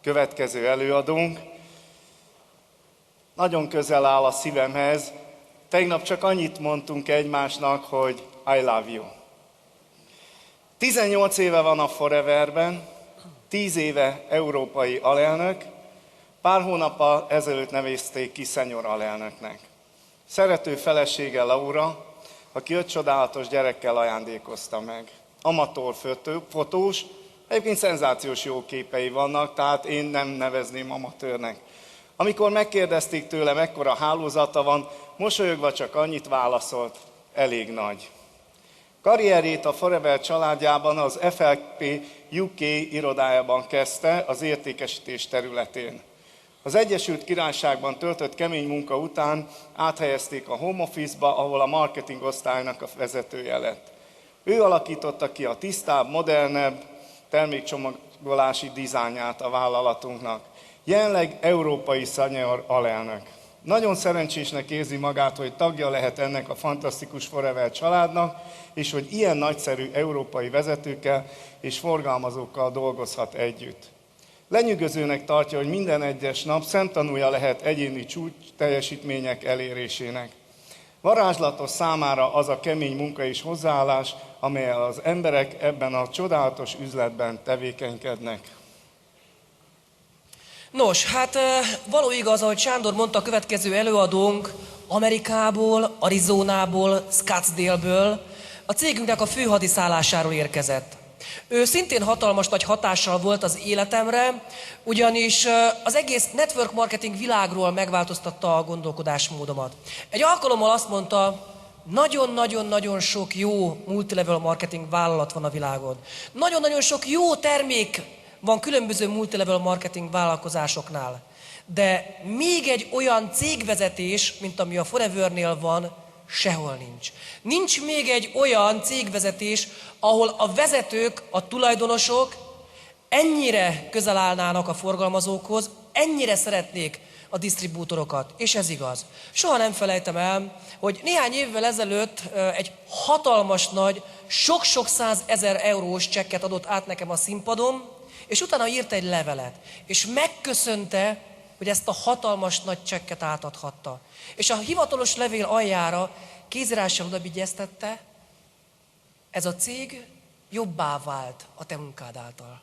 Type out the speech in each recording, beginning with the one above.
következő előadónk nagyon közel áll a szívemhez. Tegnap csak annyit mondtunk egymásnak, hogy I love you. 18 éve van a Foreverben, 10 éve európai alelnök, pár hónappal ezelőtt nevezték ki senior alelnöknek. Szerető felesége Laura, aki 5 csodálatos gyerekkel ajándékozta meg. Amatőr fotós, egyébként szenzációs jó képei vannak, tehát én nem nevezném amatőrnek. Amikor megkérdezték tőle, mekkora hálózata van, mosolyogva csak annyit válaszolt, elég nagy. Karrierjét a Forever családjában az FLP UK irodájában kezdte az értékesítés területén. Az Egyesült Királyságban töltött kemény munka után áthelyezték a home office-ba, ahol a marketing osztálynak a vezetője lett. Ő alakította ki a tisztább, modernebb termékcsomagolási dizájnját a vállalatunknak. Jelenleg európai senior alelnök. Nagyon szerencsésnek érzi magát, hogy tagja lehet ennek a fantasztikus Forever családnak, és hogy ilyen nagyszerű európai vezetőkkel és forgalmazókkal dolgozhat együtt. Lenyűgözőnek tartja, hogy minden egyes nap szemtanúja lehet egyéni csúcs teljesítmények elérésének. Varázslatos számára az a kemény munka és hozzáállás, amellyel az emberek ebben a csodálatos üzletben tevékenykednek. Nos, hát való igaz, ahogy Sándor mondta, a következő előadónk Amerikából, Arizonából, Scottsdale-ből, a cégünknek a főhadiszállásáról érkezett. Ő szintén hatalmas nagy hatással volt az életemre, ugyanis az egész network marketing világról megváltoztatta a gondolkodásmódomat. Egy alkalommal azt mondta, nagyon-nagyon-nagyon sok jó multilevel marketing vállalat van a világon. Nagyon-nagyon sok jó termék van különböző multilevel marketing vállalkozásoknál. De még egy olyan cégvezetés, mint ami a Forevernél van, sehol nincs. Nincs még egy olyan cégvezetés, ahol a vezetők, a tulajdonosok ennyire közel állnának a forgalmazókhoz, ennyire szeretnék a disztribútorokat. És ez igaz. Soha nem felejtem el, hogy néhány évvel ezelőtt egy hatalmas nagy, sok-sok 100 000 eurós csekket adott át nekem a színpadon, és utána írt egy levelet, és megköszönte, hogy ezt a hatalmas nagy csekket átadhatta. És a hivatalos levél aljára kézírással odabigyeztette, ez a cég jobbá vált a te munkád által.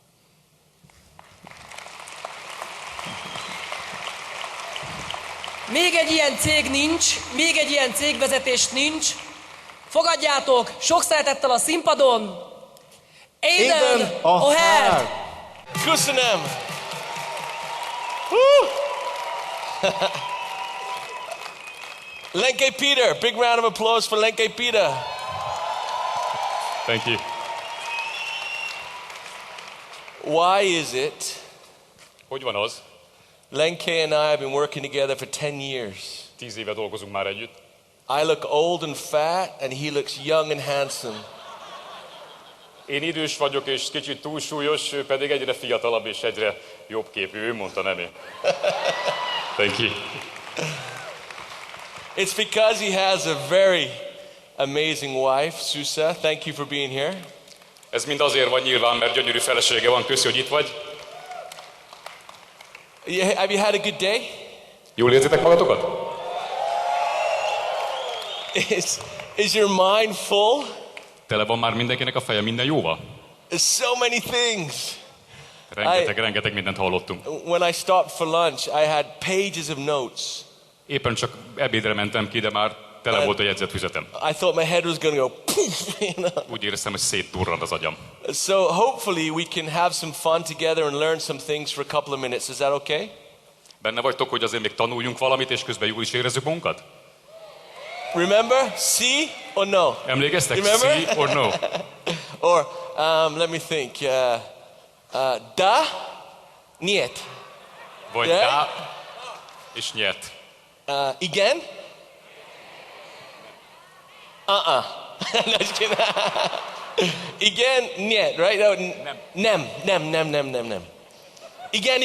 Még egy ilyen cég nincs, még egy ilyen cégvezetés nincs. Fogadjátok sok szeretettel a színpadon Aidan O'Hare! Köszönöm! Lenke Peter, big round of applause for Lenke Peter. Thank you. Why is it Hogy van az? Lenke and I have been working together for 10 years. 10 éve dolgozunk már együtt. I look old and fat and he looks young and handsome. Én idős vagyok és kicsit túlsúlyos, ő pedig egyre fiatalabb és egyre jobb képű. Ő mondta, nem én. Thank you. It's because he has a very amazing wife, Susa. Thank you for being here. Ez mind azért van nyilván, mert gyönyörű felesége van. Köszi, hogy itt vagy. Have you had a good day? Jól érzitek magatokat? Is your mind full? Tele van már mindenkinek a feje minden jóval? There's so many things. Rengeteg mindent hallottunk. When I stopped for lunch, I had pages of notes. Éppen csak ebédre mentem ki, de már tele volt a jegyzetfüzetem. I thought my head was going to go poof, you know? Úgy éreztem, hogy szétdurrant az agyam. So hopefully we can have some fun together and learn some things for a couple of minutes. Is that okay? Benne vagytok, hogy azért még tanuljunk valamit, és közben jól is érezzük magunkat? Remember? See or no? Emlékeztek? Remember? See or no? Or let me think. Da, niet. Vagy Yeah. dá és nyert. Igen? No, just kidding. Igen, niet, right? No, nem. Igen.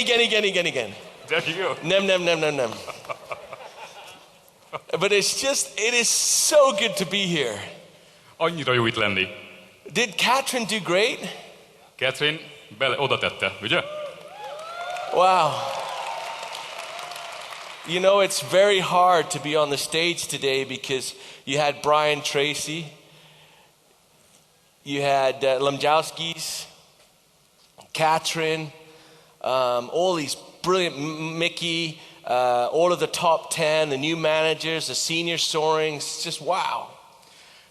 There you go. Nem. But it is so good to be here. Annyira jó itt lenni. Did Catherine do great? Catherine oda tette, ugye? Wow. You know, it's very hard to be on the stage today because you had Brian Tracy, you had Lemjowski's, Catherine, all these brilliant, Mickey, all of the top 10, the new managers, the senior soaring. It's just wow.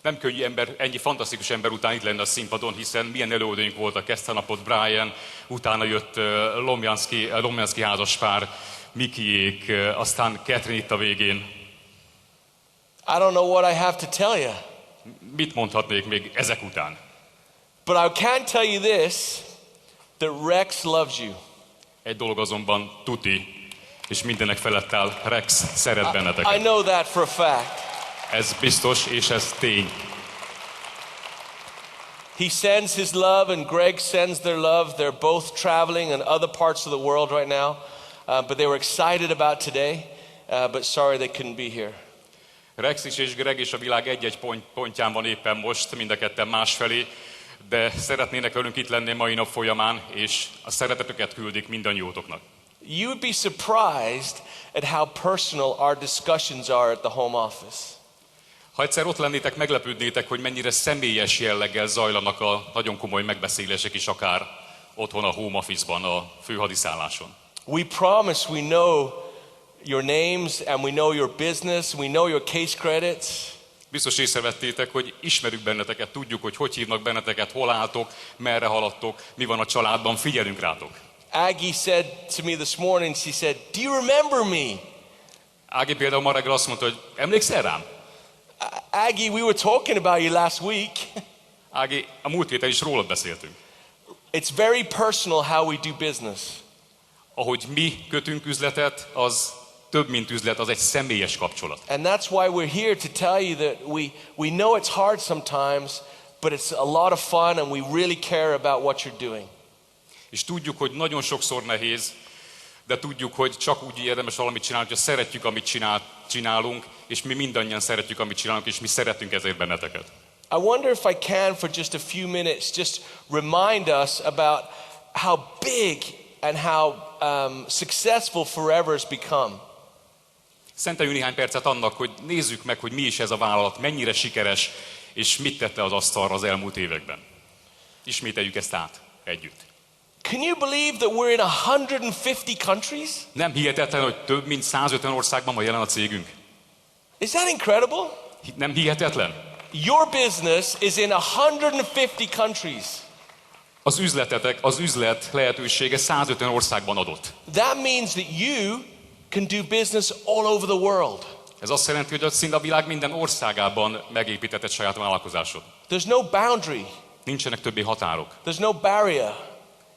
Nem könnyű ennyi fantasztikus ember után itt lenni a színpadon, hiszen milyen előadóink voltak ezt a napot, Brian, utána jött Lomjanszki házaspár, Mikiék, aztán Catherine itt a végén. I don't know what I have to tell you. Mit mondhatnék még ezek után? But I can tell you this, that Rex loves you. Egy dolog azonban tuti, és mindenek felett áll, Rex szeret benneteket. I know that for a fact. Ez biztos, és ez tény. He sends his love and Greg sends their love. They're both traveling in other parts of the world right now. But they were excited about today, but sorry they couldn't be here. Rex is és Greg is a világ egy-egy pontján van éppen most, mind a ketten másfelé, de szeretnének velünk itt lenni mai nap folyamán, és a szeretetüket küldik mindannyiótoknak. You would be surprised at how personal our discussions are at the home office. Ha egyszer ott lennétek, meglepődnétek, hogy mennyire személyes jelleggel zajlanak a nagyon komoly megbeszélések is akár otthon a home office-ban, a főhadiszálláson. We promise we know your names and we know your business, we know your case credits. Biztos észrevettétek, hogy ismerjük benneteket, tudjuk, hogy hívnak benneteket, hol álltok, merre haladtok, mi van a családban, figyelünk rátok. Aggie said to me this morning, she said, "Do you remember me?" Ági például ma reggel azt mondta, hogy emlékszel rám? Aggie, we were talking about you last week. Ági, a múlt héten is rólad beszéltünk. It's very personal how we do business. Ahogy mi kötünk üzletet, az több, mint üzlet, az egy személyes kapcsolat. And that's why we're here to tell you that we know it's hard sometimes, but it's a lot of fun and we really care about what you're doing. És tudjuk, hogy nagyon sokszor nehéz, de tudjuk, hogy csak úgy érdemes valamit csinálni, hogyha szeretjük, amit csinálunk, és mi mindannyian szeretjük, amit csinálunk, és mi szeretünk ezért benneteket. I wonder if I can, for just a few minutes, just remind us about how big and how successful Forever has become. Szenteljünk néhány percet annak, hogy nézzük meg, hogy mi is ez a vállalat, mennyire sikeres, és mit tette az asztalra az elmúlt években. Ismételjük ezt át együtt. Can you believe that we're in 150 countries? Nem hihetetlen, hogy több mint 150 országban van jelen a cégünk. Is that incredible? Nem hihetetlen? Your business is in 150 countries. Az üzlet lehetősége 150 országban adott. That means that you can do business all over the world. Ez azt jelenti, hogy szinte a világ minden országában megépítetted saját vállalkozásod. There's no boundary. Nincsenek többi határok. There's no barrier.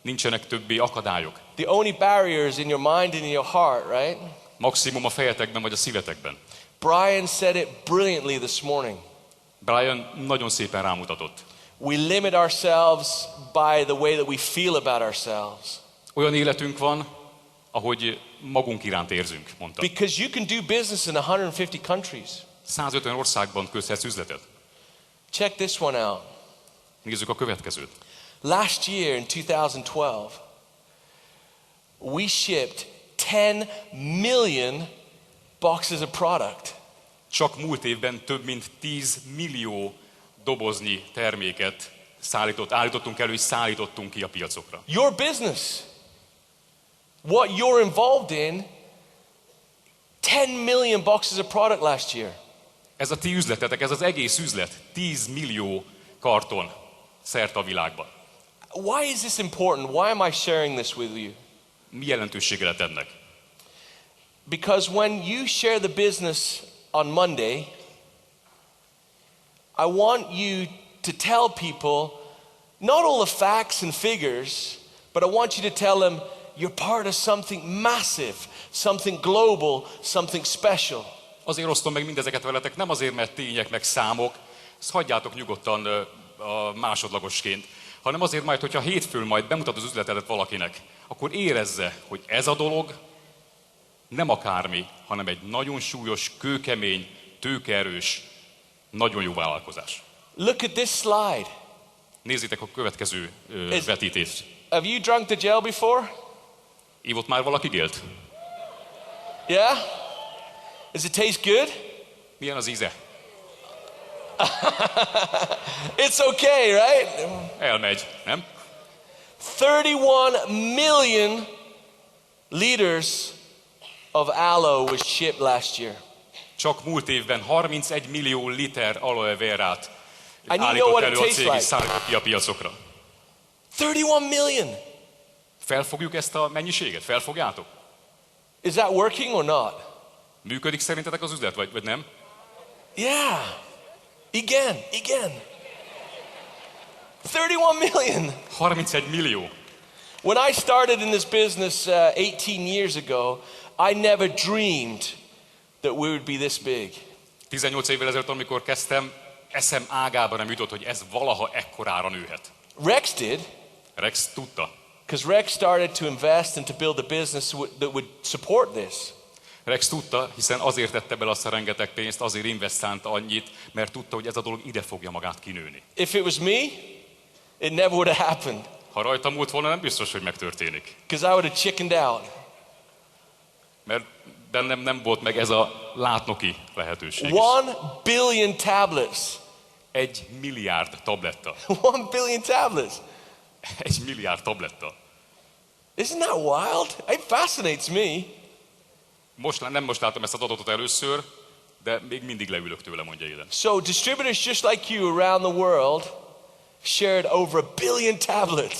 Nincsenek többi akadályok. The only barrier is in your mind and in your heart, right? Maximum a fejetekben vagy a szívetekben. Brian said it brilliantly this morning. Brian nagyon szépen rámutatott. We limit ourselves by the way that we feel about ourselves. Olyan életünk van, ahogy magunk iránt érzünk, mondta. Because you can do business in 150 countries. 150 országban köthetsz üzletet. Check this one out. Nézzük a következőt. Last year in 2012, we shipped 10 million boxes of product. Csak múlt évben több mint 10 millió doboznyi terméket állítottunk elő és szállítottunk ki a piacokra. Your business, what you're involved in, 10 million boxes of product last year. Ez a ti üzletetek, ez az egész üzlet, 10 millió karton szerte a világban. Why is this important? Why am I sharing this with you? Mi jelentősége lett ennek? Because when you share the business on Monday, I want you to tell people not all the facts and figures, but I want you to tell them you're part of something massive, something global, something special. Azért osztom meg mindezeket veletek, nem azért, mert tények meg számok, ezt hagyjátok nyugodtan másodlagosként, hanem azért majd, hogyha hétfőn majd bemutat az üzletedet valakinek, akkor érezze, hogy ez a dolog nem akármi, hanem egy nagyon súlyos, kőkemény, tőkeerős, nagyon jó vállalkozás. Look at this slide. Nézzétek a következő vetítést. Have you drunk the gel before? Ívott már valaki gélt? Yeah? Does it taste good? Milyen az íze? It's okay, right? Elmegy, nem? 31 million liters of aloe was shipped last year. Csak múlt évben 31 millió liter aloe verát And you know állított what it elő a tastes cég like? és szállított ki a piacokra. 31 million. Felfogjuk ezt a mennyiséget? Felfogjátok? Is that working or not? Működik szerintetek az üzlet, vagy nem? Yeah. Igen. 31 million. 31 millió. When I started in this business 18 years ago, I never dreamed that we would be this big. 18 évvel ezelőtt, amikor kezdtem, eszem ágában nem jutott, hogy ez valaha ekkorára nőhet. Rex did, Rex tudta. because Rex started to invest and to build a business that would support this. Rex tudta, hiszen azért tette bele azt a rengeteg pénzt, azért investálta annyit, mert tudta, hogy ez a dolog ide fogja magát kinőni. If it was me, it never would have happened, Ha rajtam múlt volna, nem biztos, hogy megtörténik. because I would have chickened out. Mert bennem nem volt meg ez a látnoki lehetőség is. 1 billion tablets. 1 milliárd tabletta. 1 billion tablets. 1 milliárd tabletta. Isn't that wild? It fascinates me. Nem most látom ezt az adatot először, de még mindig leülök tőle, mondja Aidan. So distributors just like you around the world shared over 1 billion tablets.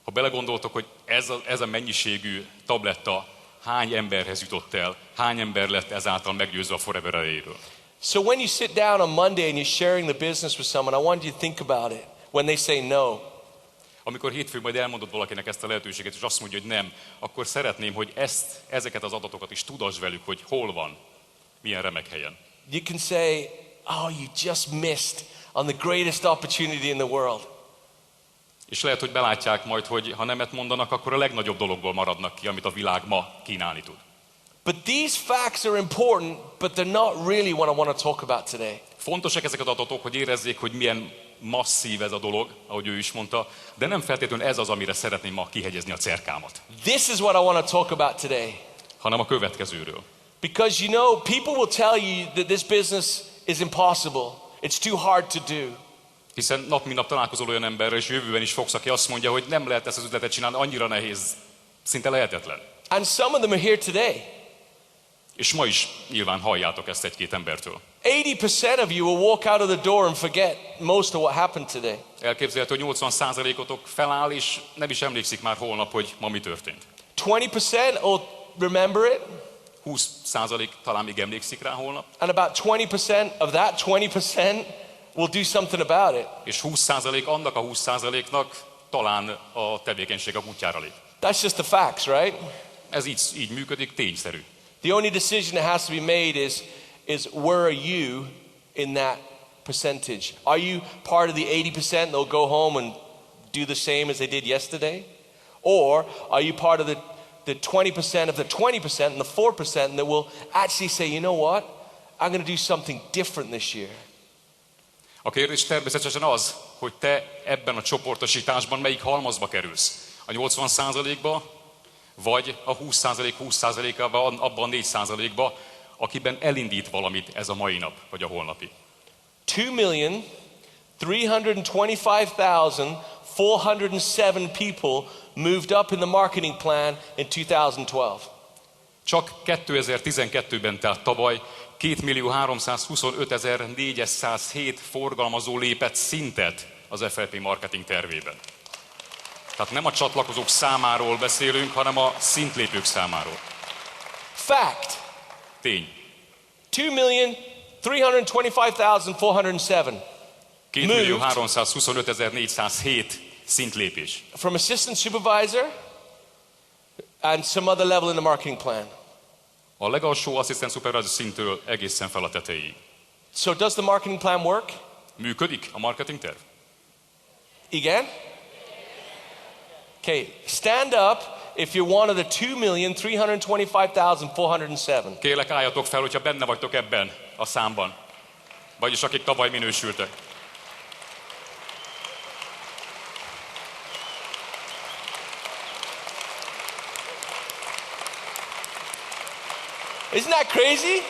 Ha belegondoltok, hogy ez a mennyiségű tabletta hány emberhez jutott el, hány ember lett ezáltal meggyőzve a Forever erejéről. So when you sit down on Monday and you're sharing the business with someone, I want you to think about it when they say no. Amikor hétfőn majd elmondod valakinek ezt a lehetőséget, és azt mondja, hogy nem, akkor szeretném, hogy ezeket az adatokat is tudass velük, hogy hol van, milyen remek helyen. You can say, oh, you just missed on the greatest opportunity in the world. És lehet, hogy belátják majd, hogy ha nemet mondanak, akkor a legnagyobb dologból maradnak ki, amit a világ ma kínálni tud. But these facts are important, but they're not really what I want to talk about today. Fontosak ezek az adatok, hogy érezzék, hogy milyen masszív ez a dolog, ahogy ő is mondta, de nem feltétlenül ez az, amire szeretném ma kihegyezni a cerkámat, This is what I want to talk about today. hanem a következőről. Because you know, people will tell you that this business is impossible. It's too hard to do. Hiszen nap mint nap találkozol olyan emberrel, és jövőben is fogsz, aki azt mondja, hogy nem lehet ezt az üzletet csinálni, annyira nehéz, szinte lehetetlen. And some of them are here today. És ma is nyilván halljátok ezt egy-két embertől. 80% of you will walk out of the door and forget most of what happened today. Elképzelhető, hogy 80%-otok feláll, és nem is emlékszik már holnap, hogy ma mi történt. 20% will remember it, 20% talán még emlékszik rá holnap, and about 20% of that 20% will do something about it. és 20% annak a 20%-nak talán a tevékenység a útjára lép. That's just the facts, right? Ez így működik, tényszerű. The only decision that has to be made is where are you in that percentage? Are you part of the 80% that will go home and do the same as they did yesterday? Or are you part of the 20% of the 20% and the 4% that will actually say, you know what? I'm going to do something different this year. A kérdés természetesen az, hogy te ebben a csoportosításban melyik halmazba kerülsz. A 80%-ba, vagy a 20%-20%-ában, abban a 4%-ba, akiben elindít valamit ez a mai nap, vagy a holnapi. 2,325,407 people moved up in the marketing plan in 2012. Csak 2012-ben, tehát tavaly 2.325.407 forgalmazó lépett szintet az FLP marketing tervében. Tehát nem a csatlakozók számáról beszélünk, hanem a szintlépők számáról. Fact. Tény. 2,325,407. 2.325.407 szintlépés. From assistant supervisor and some other level in the marketing plan. A legalsó asszisztent szupervájzor szintől egészen fel a tetejéig. So does the marketing plan work? Működik a marketing terv? Igen? Okay, stand up if you're one of the 2,325,407. Kérlek, álljatok fel, hogyha benne vagytok ebben a számban. Vagyis akik tavaly minősültek. Isn't that crazy?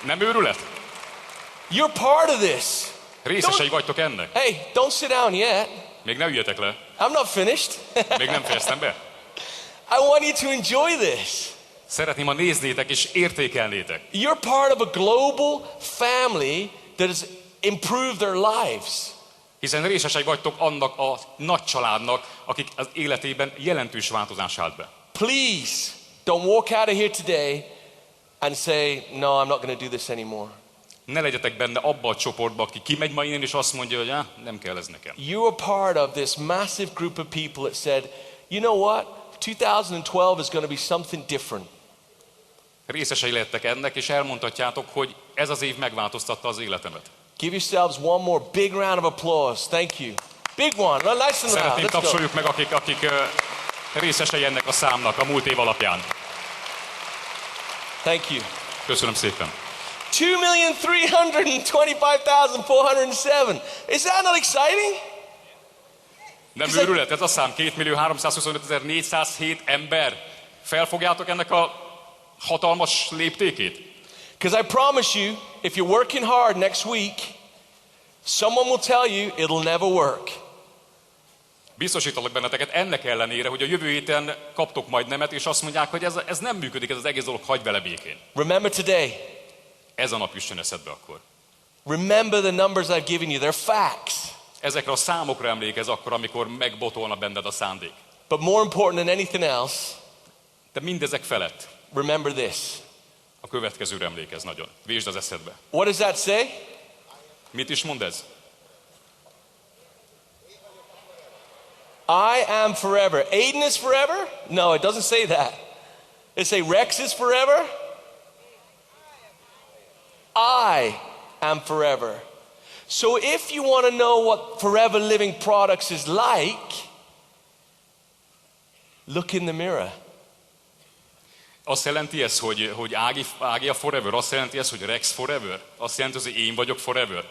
Nem őrület? You're part of this. Részesei vagytok ennek. Hey, don't sit down yet. Még ne üljetek le. I'm not finished. Még nem fejeztem be. I want you to enjoy this. Szeretném, ha néznétek és értékelnétek. You're part of a global family that has improved their lives. Hiszen részesei vagytok annak a nagy családnak, akik az életében jelentős változás állt be. Please don't walk out of here today and say, no, I'm not going to do this anymore. Ne legyetek benne abba a csoportba, aki kimegy ma innen és azt mondja, hogy nem kell ez nekem. You are part of this massive group of people that said, you know what? 2012 is going to be something different. Részesei lettek ennek, és elmondhatjátok, hogy ez az év megváltoztatta az életemet. Give yourselves one more big round of applause. Thank you. Big one. Nice and loud. Szeretném Let's go. tapsoljuk meg, akik részesei ennek a számnak a múlt év alapján. Thank you. Köszönöm szépen. 2,325,407. Is that not exciting? Nem őrület, ez a szám 2.325.407 ember. Felfogjátok ennek a hatalmas léptékét? Because I promise you, if you're working hard next week, someone will tell you it'll never work. Biztosítalak benneteket ennek ellenére, hogy a jövő héten kaptok majd nemet, és azt mondják, hogy ez nem működik, ez az egész dolog, hagyj vele békén. Remember today. Ez a nap jusson eszedbe akkor. Remember the numbers I've given you. They're facts. Ezekre a számokra emlékezz akkor, amikor megbotolna benned a szándék. But more important than anything else, De mindezek felett remember this. a következőre emlékezz nagyon. Vésd az eszedbe. What does that say? Mit is mond ez? I am forever. Aidan is forever? No, it doesn't say that. It say Rex is forever? I am forever. So if you want to know what Forever Living Products is like, look in the mirror. Azt jelenti ez, hogy Ági a forever? Azt jelenti ez, hogy Rex forever? Azt jelenti, hogy én vagyok forever?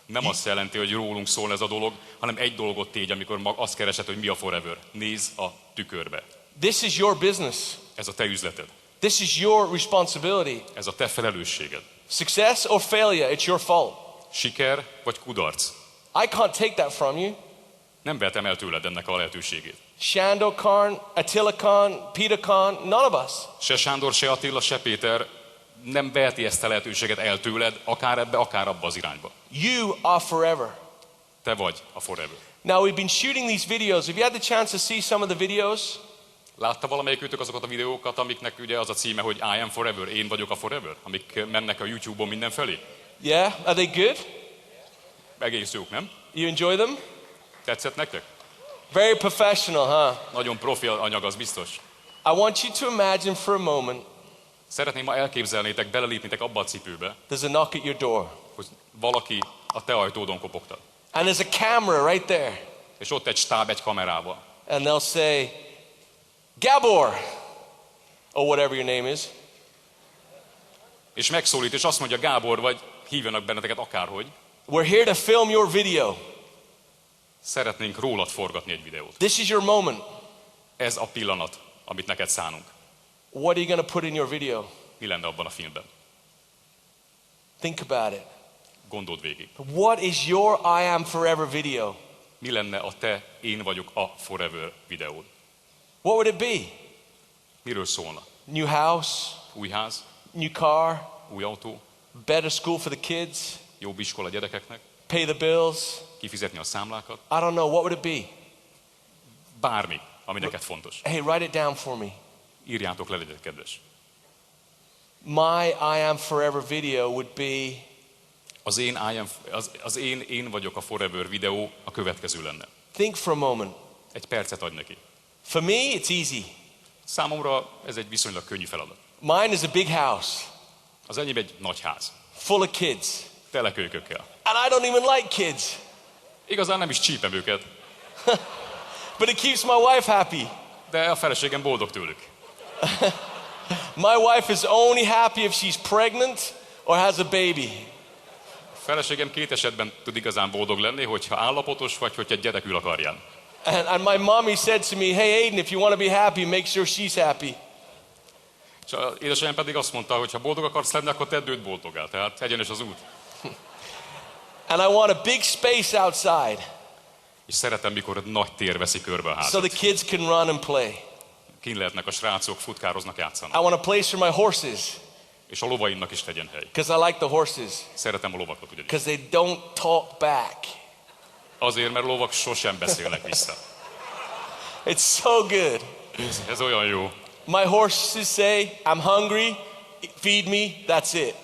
Nem azt jelenti, hogy rólunk szól ez a dolog, hanem egy dolgot tégy, amikor azt keresed, hogy mi a forever. Nézz a tükörbe. This is your business. Ez a te üzleted. This is your responsibility. Ez a te felelősséged. Success or failure, it's your fault. Siker vagy kudarc. I can't take that from you. Nem vehetem el tőled ennek a lehetőségét. Sándor Khan, Attila Khan, Peter Khan, none of us. Se Sándor, se Attila, se Péter nem veheti ezt a lehetőséget el tőled, akár ebbe, akár abba az irányba. You are forever. Te vagy a forever. Now we've been shooting these videos. Have you had the chance to see some of the videos? Látta valamelyikőtök azokat a videókat, amiknek ugye az a címe, hogy I am forever, én vagyok a forever, amik mennek a YouTube-on mindenfelé? Yeah, are they good? Egész jók, nem? You enjoy them? Tetszett nektek? Very professional, huh? Nagyon profi anyag, az biztos. I want you to imagine for a moment Szeretném, ha elképzelnétek, belelépnétek abba a cipőbe, there's a knock at your door. hogy valaki a te ajtódon kopogtat. And there's a camera right there. És ott egy stáb egy kamerával. And they'll say, Gabor, or whatever your name is. És megszólít, és azt mondja, Gábor, vagy hívjanak benneteket akárhogy. We're here to film your video. Szeretnénk rólad forgatni egy videót. This is your moment. Ez a pillanat, amit neked szánunk. What are you going to put in your video? Mi lenne abban a filmben? Think about it. Gondold végig. What is your I am forever video? Mi lenne a te én vagyok a forever videód? What would it be? Miről szólna? New house, Új ház, new car, új autó, better school for the kids, jobb iskola gyerekeknek, pay the bills. kifizetni a számlákat, I don't know, what would it be? bármi, ami neked fontos. Hey, write it down for me. Írjátok le, legyetek kedves. My I am forever video would be Az én vagyok a forever videó a következő lenne. think for a moment. Egy percet adj neki. For me, it's easy. Számomra ez egy viszonylag könnyű feladat. Mine is a big house Az enyém egy nagy ház, full of kids. tele kölykökkel. And I don't even like kids. Igazán nem is csípem őket, But it keeps my wife happy. de a feleségem boldog tőlük. My wife is only happy if she's pregnant or has a baby. A feleségem két esetben tud igazán boldog lenni, hogyha állapotos, vagy hogyha gyerek ül a karján. And my mommy said to me, hey Aidan, if you want to be happy, make sure she's happy. És édesanyám pedig azt mondta, hogy ha boldog akarsz lenni, akkor tedd őt boldogá. Tehát egyenes az út. And I want a big space outside És szeretem, mikor nagy tér veszi körbe a so házat. the kids can run and play. Kint lehetnek a srácok, futkároznak, I játszanak. want a place for my horses És a lovaimnak is legyen hely. because I like the horses Szeretem a lovakat ugyanis. because they don't talk back. Azért, mert lovak sosem beszélnek vissza. It's so good. Ez olyan jó. My horses say, I'm hungry, feed me, that's it.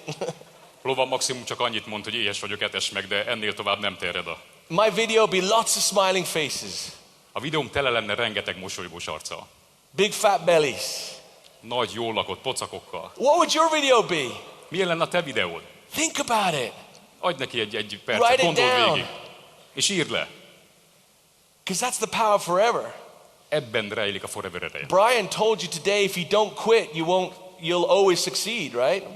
Lovam maximum csak annyit mond, hogy éhes vagyok, etess meg, de ennél tovább nem terjed a... My video be lots of smiling faces, A videóm tele lenne rengeteg mosolygós arccal. big fat bellies. Nagy, jól lakott pocakokkal. What would your video be? Milyen lenne a te videód? Think about it. Adj neki egy Write percet, it gondold down. végig. És írd le. Because that's the power of forever. Ebben rejlik a forever ereje. Brian told you today if you don't quit, you'll always succeed, right?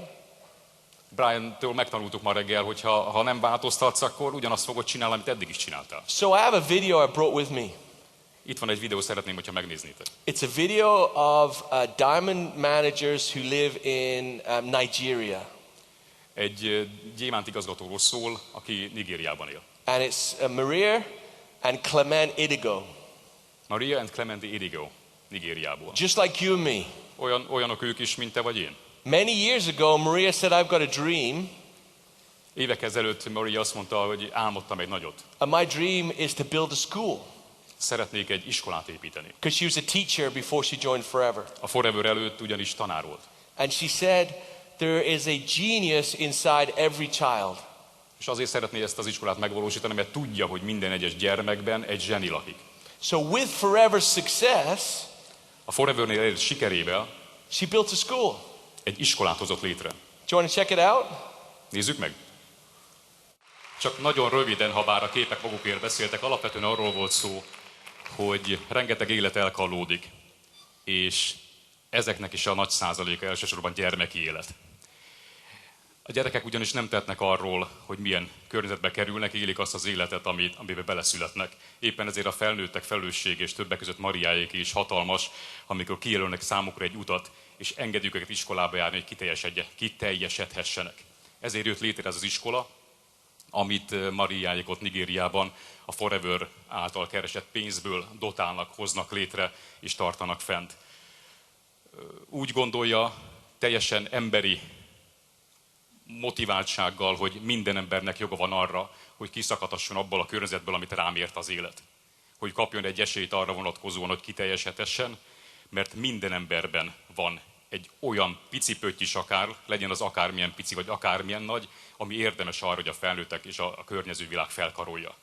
Brian-től megtanultuk ma reggel, hogy ha nem változtatsz, akkor ugyanazt fogod csinálni, amit eddig is csináltál. So I have a video I brought with me. Itt van egy videó, szeretném, hogyha megnéznétek. It's a video of diamond managers who live in Nigeria. Egy Gyémánt igazgatóról szól, aki Nigériában él. And it's Maria and Clement Idigo. Maria and Clement Idigo, Nigériából. Just like you and me. Olyanok ők is, mint te vagy én. Many years ago, Maria said, I've got a dream. Évek ezelőtt Maria azt mondta, hogy álmodtam egy nagyot. And my dream is to build a school. Szeretnék egy iskolát építeni. Because she was a teacher before she joined Forever. A Forever előtt ugyanis tanár volt. And she said, there is a genius inside every child. És azért szeretné ezt az iskolát megvalósítani, mert tudja, hogy minden egyes gyermekben egy zseni lakik. So with Forever's success, A Forevernél elért sikerével she built a school. egy iskolát hozott létre. Do you want to check it out? Nézzük meg! Csak nagyon röviden, ha bár a képek magukért beszéltek, alapvetően arról volt szó, hogy rengeteg élet elkallódik, és ezeknek is a nagy százaléka elsősorban gyermeki élet. A gyerekek ugyanis nem tehetnek arról, hogy milyen környezetbe kerülnek, élik azt az életet, amiben beleszületnek. Éppen ezért a felnőttek felelősség és többek között Mariáék is hatalmas, amikor kijelölnek számukra egy utat, és engedjük őket iskolába járni, hogy kiteljesedhessenek. Ezért jött létre ez az iskola, amit Mariáék ott Nigériában a Forever által keresett pénzből dotálnak, hoznak létre és tartanak fent. Úgy gondolja, teljesen emberi motiváltsággal, hogy minden embernek joga van arra, hogy kiszakadhasson abból a környezetből, amit rám ért az élet. Hogy kapjon egy esélyt arra vonatkozóan, hogy kiteljesedhessen, mert minden emberben van egy olyan pici pötty is akár, legyen az akármilyen pici vagy akármilyen nagy, ami érdemes arra, hogy a felnőttek és a környező világ felkarolja.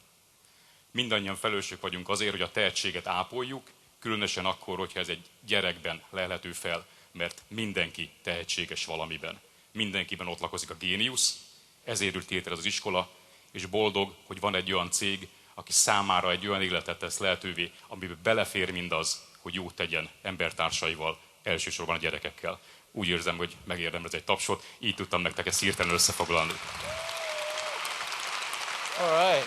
Mindannyian felelősök vagyunk azért, hogy a tehetséget ápoljuk, különösen akkor, hogyha ez egy gyerekben lelhető fel, mert mindenki tehetséges valamiben. Mindenkiben ott lakozik a géniusz, ezért ült létre ez az iskola, és boldog, hogy van egy olyan cég, aki számára egy olyan életet tesz lehetővé, amiben belefér mindaz, hogy jót tegyen embertársaival, elsősorban a gyerekekkel. Úgy érzem, hogy megérdemel ez egy tapsot, így tudtam nektek ezt hirtelen összefoglalni. All right.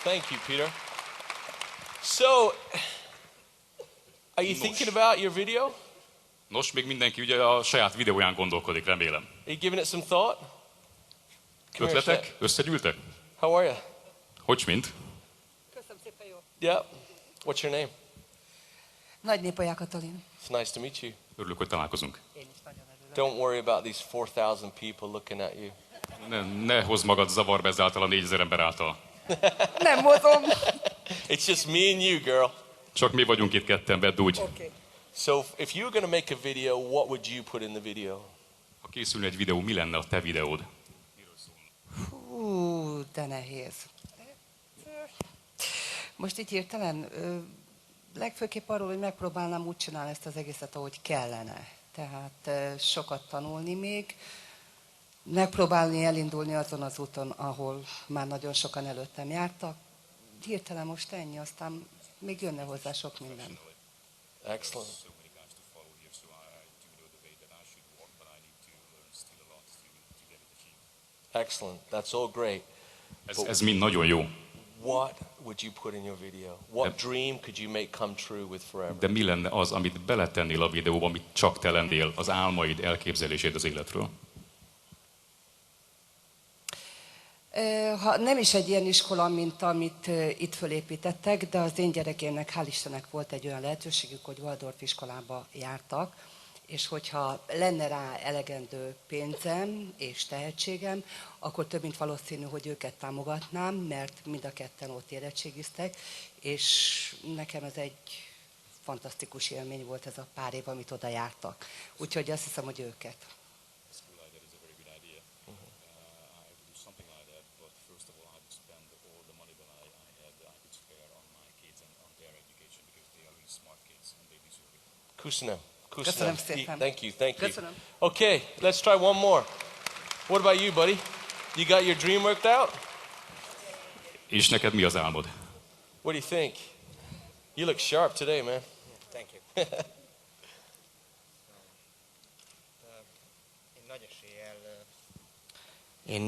Thank you, Peter. So, are you thinking about your video? Nos, még mindenki ugye a saját videóján gondolkodik, remélem. Are you giving it some thought? Come here, Ötletek? Seth. Összegyűltek? How are you? Hogy mint? Köszönöm szépen, jó. Yeah. What's your name? Nagy Népolyá Katalin. It's nice to meet you. Örülök, hogy találkozunk. Én is nagyon örülök. Don't worry about these 4,000 people looking at you. Ne hozd magad zavarba ezáltal a 4000 ember által. Nem hozom. It's just me and you, girl. Csak mi vagyunk itt ketten, vedd úgy. Okay. So if you were going to make a video, what would you put in the video? Ha készülne egy videó, mi lenne a te videód? Hú, de nehéz. Most így hirtelen, legfőképp arról, hogy megpróbálnám úgy csinálni ezt az egészet, ahogy kellene. Tehát sokat tanulni még, megpróbálni elindulni azon az úton, ahol már nagyon sokan előttem jártak. Hirtelen most ennyi, aztán még jönne hozzá sok minden. Excellent. Excellent. That's all great. Ez mind nagyon jó. would you put in your video? What dream could you make come true with forever? De mi lenne az, amit beletennél a videóba, amit csak te lennél, az álmaid, elképzeléséd az életről? Ha nem is egy ilyen iskola, mint amit itt fölépítettek, de az én gyerekémnek hál' Istennek volt egy olyan lehetőségük, hogy Waldorf iskolába jártak, és hogyha lenne rá elegendő pénzem és tehetségem, akkor több mint valószínű, hogy őket támogatnám, mert mind a ketten ott érettségiztek, és nekem ez egy fantasztikus élmény volt ez a pár év, amit oda jártak. Úgyhogy azt hiszem, hogy őket. Köszönöm. Köszönöm szépen. Thank you, thank you. Köszönöm. Okay, let's try one more. What about you, buddy? You got your dream worked out? És neked mi az álmod? What do you think? You look sharp today, man. Thank you. Én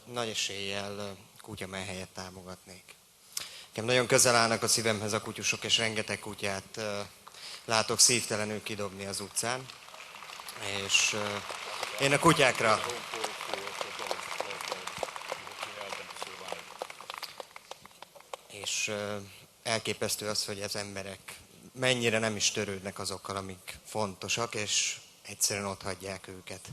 nagy eséllyel kutyamenhelyet támogatnék. Nekem nagyon közel állnak a szívemhez a kutyusok, és rengeteg kutyát látok szívtelenül kidobni az utcán. És én a kutyákra... És elképesztő az, hogy az emberek mennyire nem is törődnek azokkal, amik fontosak, és egyszerűen ott hagyják őket.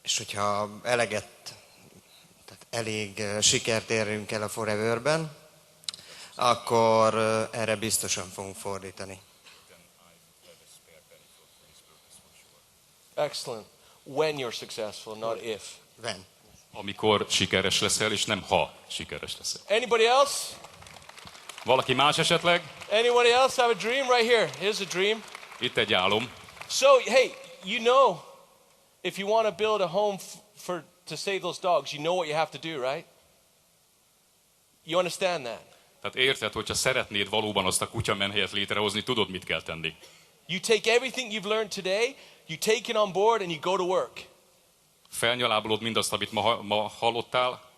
És hogyha elég sikert érünk el a Foreverben, akkor erre biztosan fogunk fordítani. Excellent. When you're successful, not if. When. Amikor sikeres leszel, és nem ha sikeres leszel. Anybody else? Valaki más esetleg? Anybody else have a dream? Right here. Here's a dream. Itt egy álom. So, hey, you know, if you want to build a home to save those dogs, you know what you have to do, right? You understand that? Tehát érted, hogyha szeretnéd valóban azt a kutyamenhelyet létrehozni, tudod, mit kell tenni. You take everything you've learned today, you take it on board and you go to work. Felnyalábolod mindazt, amit ma hallottál,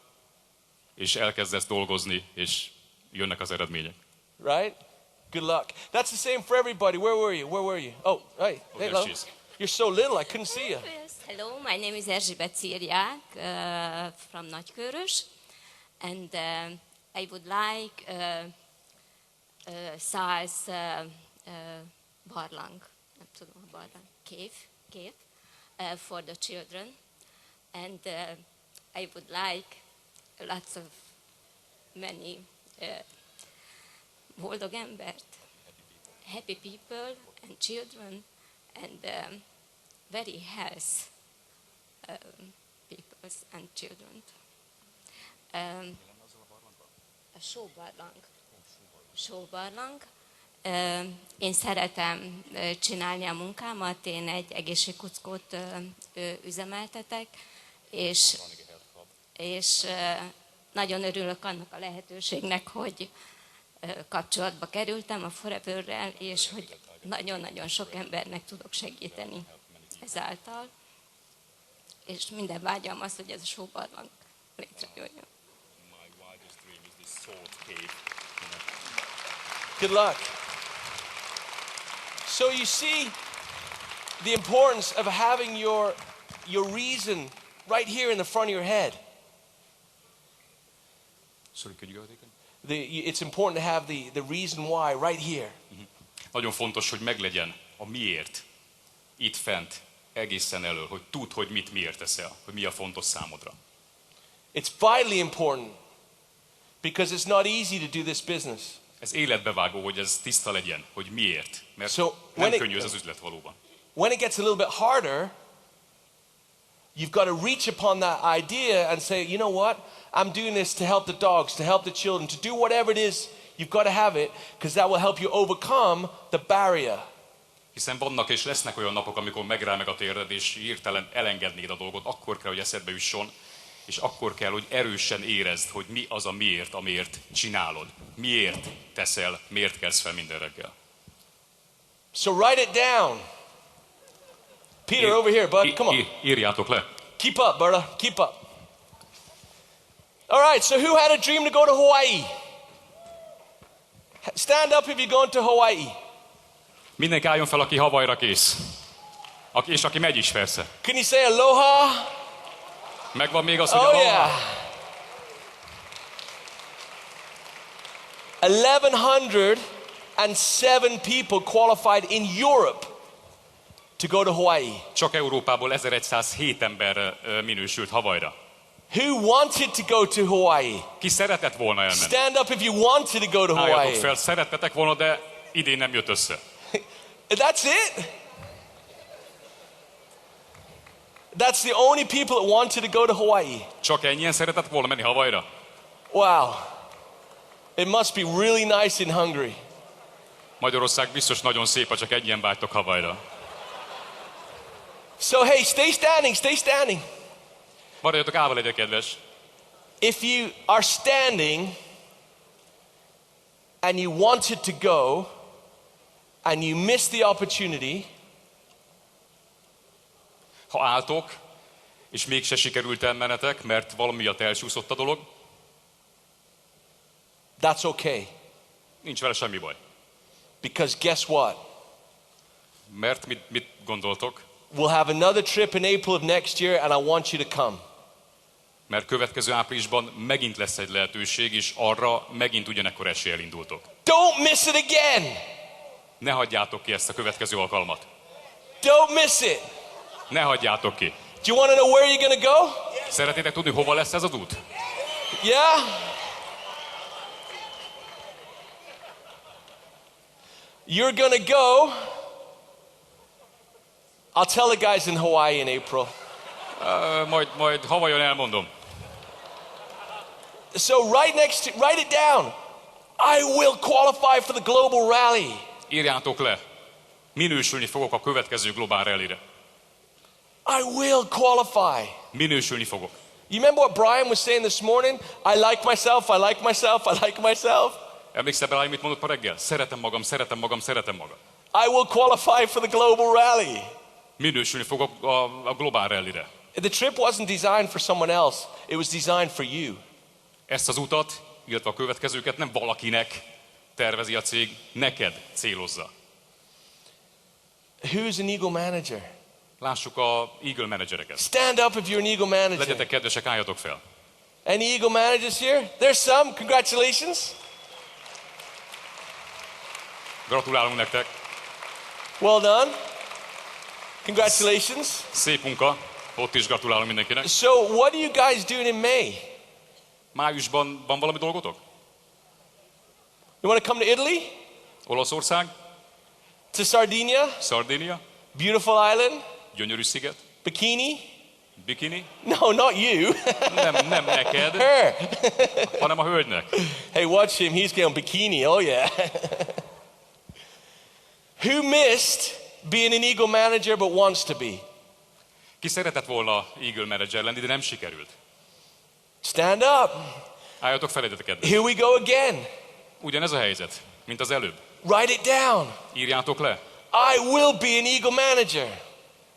és elkezdesz dolgozni, és jönnek az eredmények. Right? Good luck. That's the same for everybody. Where were you? Where were you? Oh, hey, hello. You're so little, I couldn't see you. Yes, hello, my name is Erzsébet Szirják from Nagykörös, and I would like size barlang, nem tudom, barlang, cave for the children, and I would like lots of many boldog embert, happy people and children, and very healthy people and children. A sóbarlang. Én szeretem csinálni a munkámat, én egy egészségkuckót üzemeltetek, és nagyon örülök annak a lehetőségnek, hogy kapcsolatba kerültem a Foreverrel, és hogy nagyon-nagyon sok embernek tudok segíteni ezáltal. És minden vágyam az, hogy ez a sóbarlang létrejöjjön. Good luck. So you see the importance of having your reason right here in the front of your head. Sorry, could you go again? It's important to have the reason why right here. Nagyon fontos, hogy meglegyen a miért itt fent, egészen elől, hogy tudd, hogy miért teszel, hogy mi a fontos számodra. It's vitally important because it's not easy to do this business. Ez életbevágó, hogy ez tiszta legyen, hogy miért, mert nem könnyű ez az üzlet valóban. When it gets a little bit harder, you've got to reach upon that idea and say, you know what? I'm doing this to help the dogs, to help the children, to do whatever it is. You've got to have it, because that will help you overcome the barrier. Hiszen vannak és lesznek olyan napok, amikor megrá meg a térded, és hirtelen elengednéd a dolgot, akkor kell, hogy eszedbe jusson, és akkor kell, hogy erősen érezd, hogy mi az a miért, amiért csinálod. Miért teszel, miért kelsz fel minden reggel. So write it down. Peter, over here, bud. Come on. Írjátok le. Keep up, brother. Keep up. All right, so who had a dream to go to Hawaii? Stand up if you're going to Hawaii. Mindenki álljon fel, aki Hawaiira kész. És aki megy is persze. Can you say aloha? Megvan még az, hogy Oh aloha? yeah. 1,107 people qualified in Europe to go to Hawaii. Csak Európából 1107 ember minősült Hawaiira. Who wanted to go to Hawaii? Ki szeretett volna elmenni? Stand up if you wanted to go to Álljatok Hawaii. fel, szerettetek volna, de idén nem jött össze. That's it? That's the only people that wanted to go to Hawaii. Csak ennyien szeretett volna menni Hawaiira? Wow. It must be really nice in Hungary. Magyarország biztos nagyon szép, ha csak ennyien vágytok Hawaiira. So hey, stay standing, stay standing. Maradjatok állva, legyen kedves. If you are standing and you wanted to go and you missed the opportunity, Ha álltok, és mégse sikerült elmenetek, mert valami miatt elsúszott a dolog, that's okay. nincs vele semmi baj. Because guess what? Mert mit gondoltok? We'll have another trip in April of next year and I want you to come. Mert következő áprilisban megint lesz egy lehetőség, és arra megint ugyanekkor eséllyel indultok. Don't miss it again. Ne hagyjátok ki ezt a következő alkalmat. Don't miss it. Ne hagyjátok ki. Do you want to know where you're going to go? Szeretnétek tudni, hova lesz ez az út? Yeah? You're going to go. I'll tell the guys in Hawaii in April. Majd Hawaiion elmondom. So write it down. I will qualify for the global rally. Írjátok le. Minősülni fogok a következő globál rallyre. I will qualify. Minősülni fogok. You remember what Brian was saying this morning? I like myself, I like myself, I like myself. Emlékszel bele, amit mondott ma reggel? Szeretem magam, szeretem magam, szeretem magam. I will qualify for the global rally. Minősülni fogok a globál rallyre. The trip wasn't designed for someone else. It was designed for you. Ezt az utat, illetve a következőket nem valakinek tervezi a cég, neked célozza. Who's an Eagle manager? Lássuk a Eagle menedzsereket. Stand up if you're an Eagle manager. Legyetek kedvesek, álljatok fel. Any Eagle managers here? There's some. Congratulations. Gratulálunk nektek. Well done. Congratulations. Szép munka. Ott is gratulálunk mindenkinek. So what are you guys doing in May? Májusban van valami dolgotok? You want to come to Italy? Olaszország? To Sardinia? Szardénia? Beautiful island? Gyönyörű sziget? Bikini? Bikini? No, not you. Nem neked, Her. hanem a hölgynek. Hey, watch him. He's going bikini. Oh, yeah. Who missed being an Eagle manager but wants to be? Ki szeretett volna Eagle manager lenni, de nem sikerült? Stand up. Álljatok fel, legyetek kedves. Here we go again. Ugyanez a helyzet, mint az előbb. Write it down. Írjátok le. I will be an Eagle manager.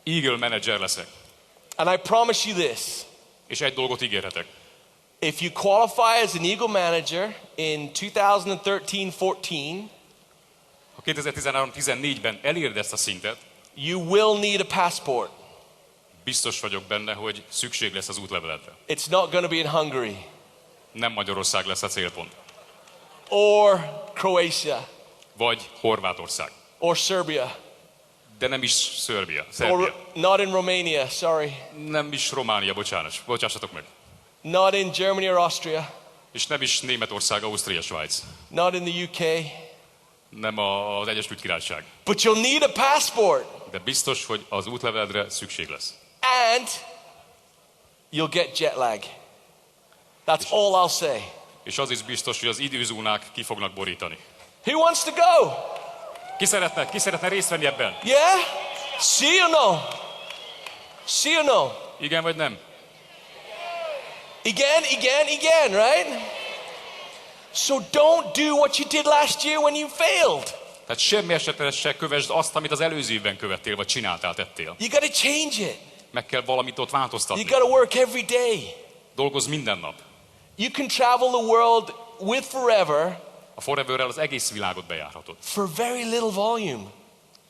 Eagle manager leszek. And I promise you this. És egy dolgot ígérhetek. If you qualify as an Eagle manager in 2013-14, Ha 2013-14-ben elérd ezt a szintet, you will need a passport. biztos vagyok benne, hogy szükség lesz az útleveledre. It's not going to be in Hungary Nem Magyarország lesz a célpont. or Croatia Vagy Horvátország. or Serbia De nem is Szerbia. or not in Romania, sorry. Nem is Románia, bocsássatok meg. Not in Germany or Austria. És nem is Németország, Ausztria, Svájc. Not in the UK. Nem az Egyesült Királyság. But you'll need a passport De biztos, hogy az útleveledre szükség lesz. and you'll get jet lag. That's all I'll say. És az is biztos, hogy az időzónák ki fognak borítani. Who wants to go? Ki szeretne részt venni ebben? Yeah? See or no? See or no? Igen vagy nem? Again, right? So don't do what you did last year when you failed. Tehát semmi esetre se kövesd azt, amit az előző évben követtél, vagy csináltál, tettél. You got to change it. Meg kell valamit ott változtatni. You got to work every day. Dolgozz minden nap. You can travel the world with Forever A Foreverrel az egész világot bejárhatod. for very little volume.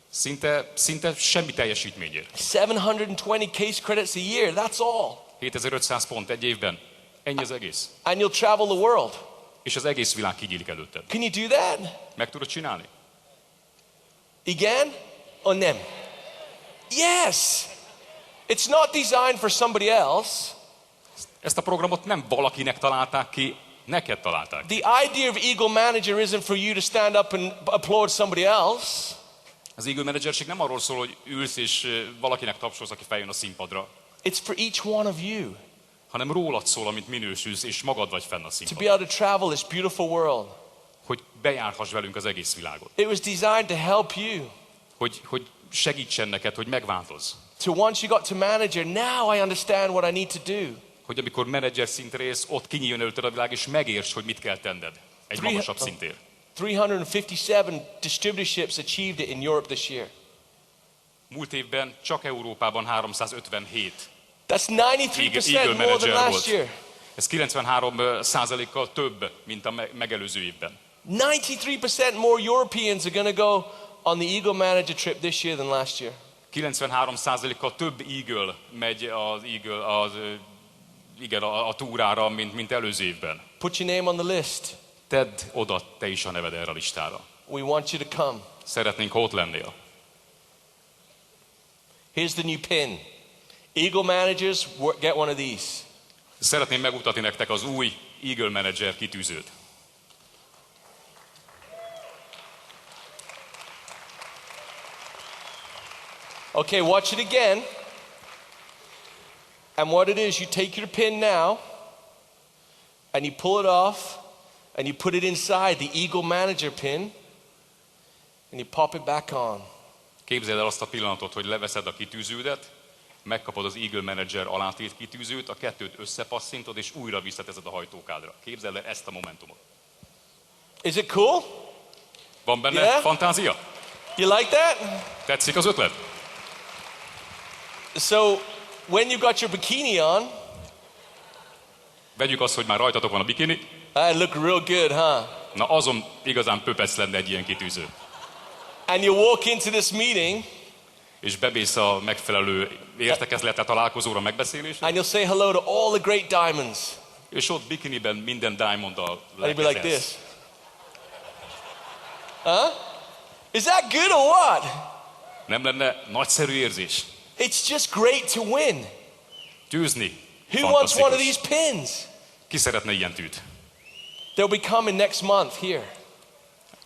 Szinte semmi teljesítményért. 720 case credits a year, that's all. 7500 pont egy évben. Ennyi az egész. And you'll travel the world. És az egész világ kinyílik előtted. Can you do that? Meg tudod csinálni? Igen? Or nem? Yes! It's not designed for somebody else. Ezt a programot nem valakinek találták ki, neked találták. The idea of Eagle Manager isn't for you to stand up and applaud somebody else. Az Eagle Managerség nem arról szól, hogy ülsz és valakinek tapsolsz, aki feljön a színpadra, It's for each one of you hanem rólad szól, amint minősülsz, és magad vagy fenn a to be színpadon. able to travel this beautiful world. Hogy bejárhass velünk az egész világot. It was designed to help you. Hogy segítsen neked, hogy megváltozz. So once you got to manager, now I understand what I need to do. Hogy amikor menedzser szintre érsz, ott kinyíljon előtted a világ, és megérts, hogy mit kell tenned egy magasabb szintér. 357 distributorships achieved it in Europe this year. Múlt évben csak Európában 357 That's 93% more than last year. Ez 93%-kal több, mint a megelőző évben. 93% more Europeans are going to go on the Eagle Manager trip this year than last year. 93%-kal több Eagle megy a túrára, mint előző évben. Put your name on the list. Tedd oda te is a neved erre a listára. We want you to come. Szeretnénk, ha ott lennél. Here's the new pin. Eagle managers get one of these. Szeretném megmutatni nektek az új Eagle Manager kitűzőt. Okay, watch it again. And what it is, you take your pin now and you pull it off and you put it inside the Eagle Manager pin and you pop it back on. Képzeld el azt a pillanatot, hogy leveszed a kitűződet, megkapod az Eagle Manager alátét kitűzőt, a kettőt összepasszintod, és újra visszateszed a hajtókádra. Képzeld el ezt a momentumot. Is it cool? Van benne Yeah? fantázia? You like that? Tetszik az ötlet? So when you got your bikini on, Vegyük azt, hogy már rajtatok van a bikini. I look real good, huh? Na azon igazán pöpec lenne egy ilyen kitűző. And you walk into this meeting És bemész a megfelelő értekezletre, találkozóra, megbeszélésre, and you'll say hello to all the great diamonds. és ott bikiniben minden diamonddal And you'll be like lekezelsz. this. Huh? Is that good or what? Nem lenne nagyszerű érzés? It's just great to win. Győzni. Who wants one of Fantasztikus. these pins? Ki szeretne ilyen tűt? They'll be coming next month here.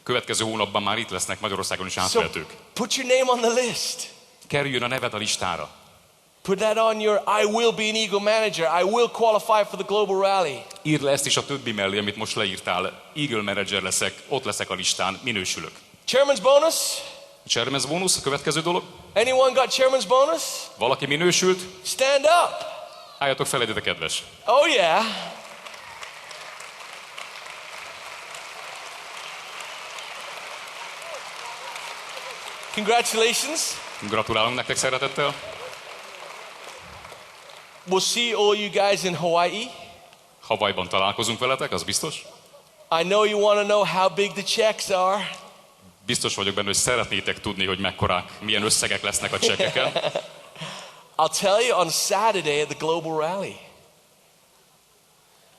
Következő hónapban már itt lesznek Magyarországon is So átvehetők. put your name on the list. Kerüljön a neved a listára. Put that on your I will be an Eagle Manager. I will qualify for the Global Rally. Írd le ezt is a többi mellé, amit most leírtál. Eagle Manager leszek, ott leszek a listán, minősülök. Chairman's bonus? Chairman's bonus, a következő dolog. Anyone got chairman's bonus? Valaki minősült? Stand up. Álljatok fel, legyetek kedves. Oh yeah. Congratulations. Gratulálunk nektek szeretettel. We'll see all you guys in Hawaii. Hawaiiban találkozunk veletek, az biztos. I know you want to know how big the checks are. Biztos vagyok benne, hogy szeretnétek tudni, hogy mekkorák, milyen összegek lesznek a csekkeken. I'll tell you on Saturday at the Global Rally.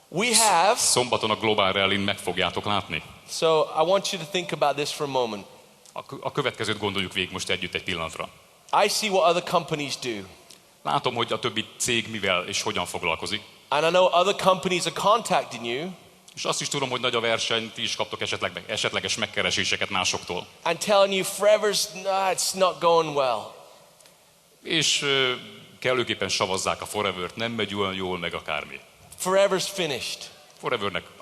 We have, Szombaton a Global Rallyn meg fogjátok látni. so I want you to think about this for a moment. A következőt gondoljuk végig most együtt egy pillanatra. I see what other companies do. Látom, hogy a többi cég mivel és hogyan foglalkozik. And I know other companies are contacting you És azt is tudom, hogy nagy a verseny, ti is kaptok esetleges megkereséseket másoktól. and telling you it's not going well. És kellőképpen savazzák a Forevert, nem megy olyan jól, meg akármi. Forever's finished.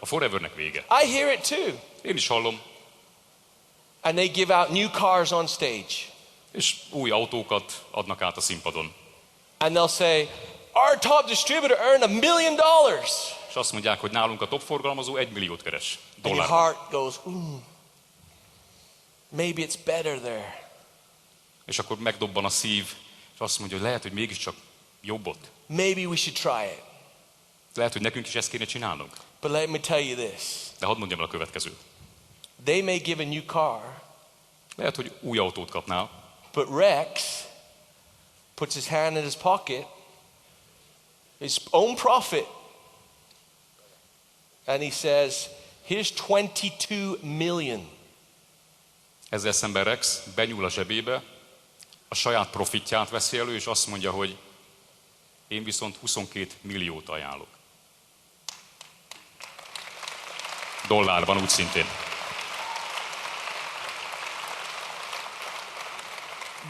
A Forevernek vége. I hear it too. Én is hallom. And they give out new cars on stage. És új autókat adnak át a színpadon. And they'll say, our top distributor earned $1 million. És azt mondják, hogy nálunk a top forgalmazó 1 milliót keres. And your Dollárban. heart goes, maybe it's better there. És akkor megdobban a szív, és azt mondja, hogy lehet, hogy mégiscsak jobb ott. Maybe we should try it. Lehet, hogy nekünk is ezt kéne csinálnunk. But let me tell you this. De hadd mondjam el a következőt. They may give a new car, Lehet, hogy új autót kapnál, but Rex puts his hand in his pocket, his own profit, and he says, here's 22 million. ezzel szemben Rex benyúl a zsebébe, a saját profitját veszi elő, és azt mondja, hogy én viszont 22 milliót ajánlok. Dollárban úgy szintén.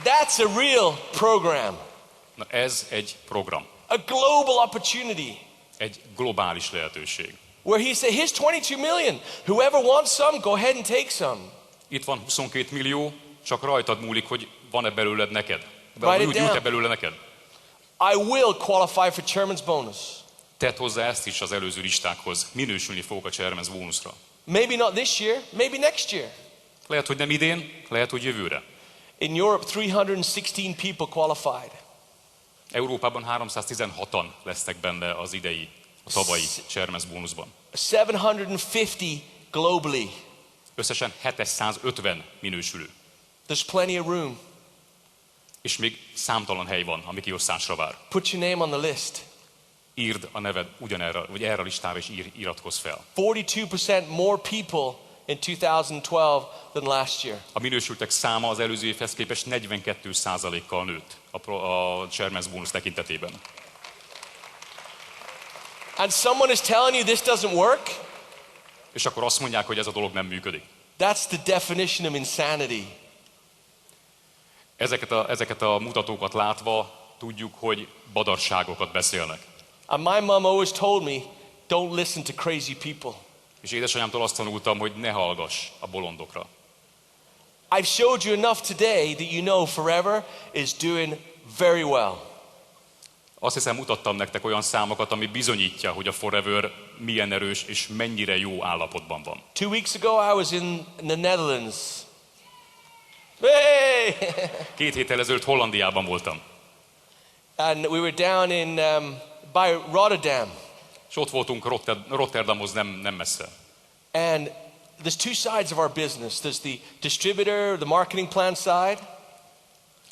That's a real program, Na ez egy program, a global opportunity, egy globális lehetőség. where he said, here's 22 million. Whoever wants some, go ahead and take some. Itt van 22 millió, csak rajtad múlik, hogy van-e belőled neked. Write it Jut-e down. belőle neked? I will qualify for chairman's bonus. Tedd hozzá ezt is az előző listákhoz. Minősülni fogok a chairman's bónuszra. Maybe not this year, maybe next year. Lehet, hogy nem idén, lehet, hogy jövőre. In Europe, 316 people qualified. Európában 316-an lesznek benne az idei, a tavalyi chairman's bónuszban. 750 globally. Összesen 750 minősülő. There's plenty of room. És még számtalan hely van, ami kiosztásra vár. Put your name on the list. Írd a neved ugyanerre, vagy erre a listára, és iratkozz fel. 42% more people in 2012 than last year. A minősültek száma az előző évhez képest 42%-kal nőtt a chairman's bónusz tekintetében. And someone is telling you this doesn't work? És akkor azt mondják, hogy ez a dolog nem működik. That's the definition of insanity. Ezeket a mutatókat látva tudjuk, hogy badarságokat beszélnek. And my mom always told me, don't listen to crazy people. És édesanyámtól azt tanultam, hogy ne hallgass a bolondokra. I've showed you enough today that you know Forever is doing very well. Azt hiszem, mutattam nektek olyan számokat, ami bizonyítja, hogy a Forever milyen erős és mennyire jó állapotban van. 2 weeks ago I was in the Netherlands. Hey! 2 héttel ezelőtt Hollandiában voltam. And we were down in by Rotterdam. És ott voltunk Rotterdamhoz nem messze. And there's two sides of our business. There's the distributor, the marketing plan side.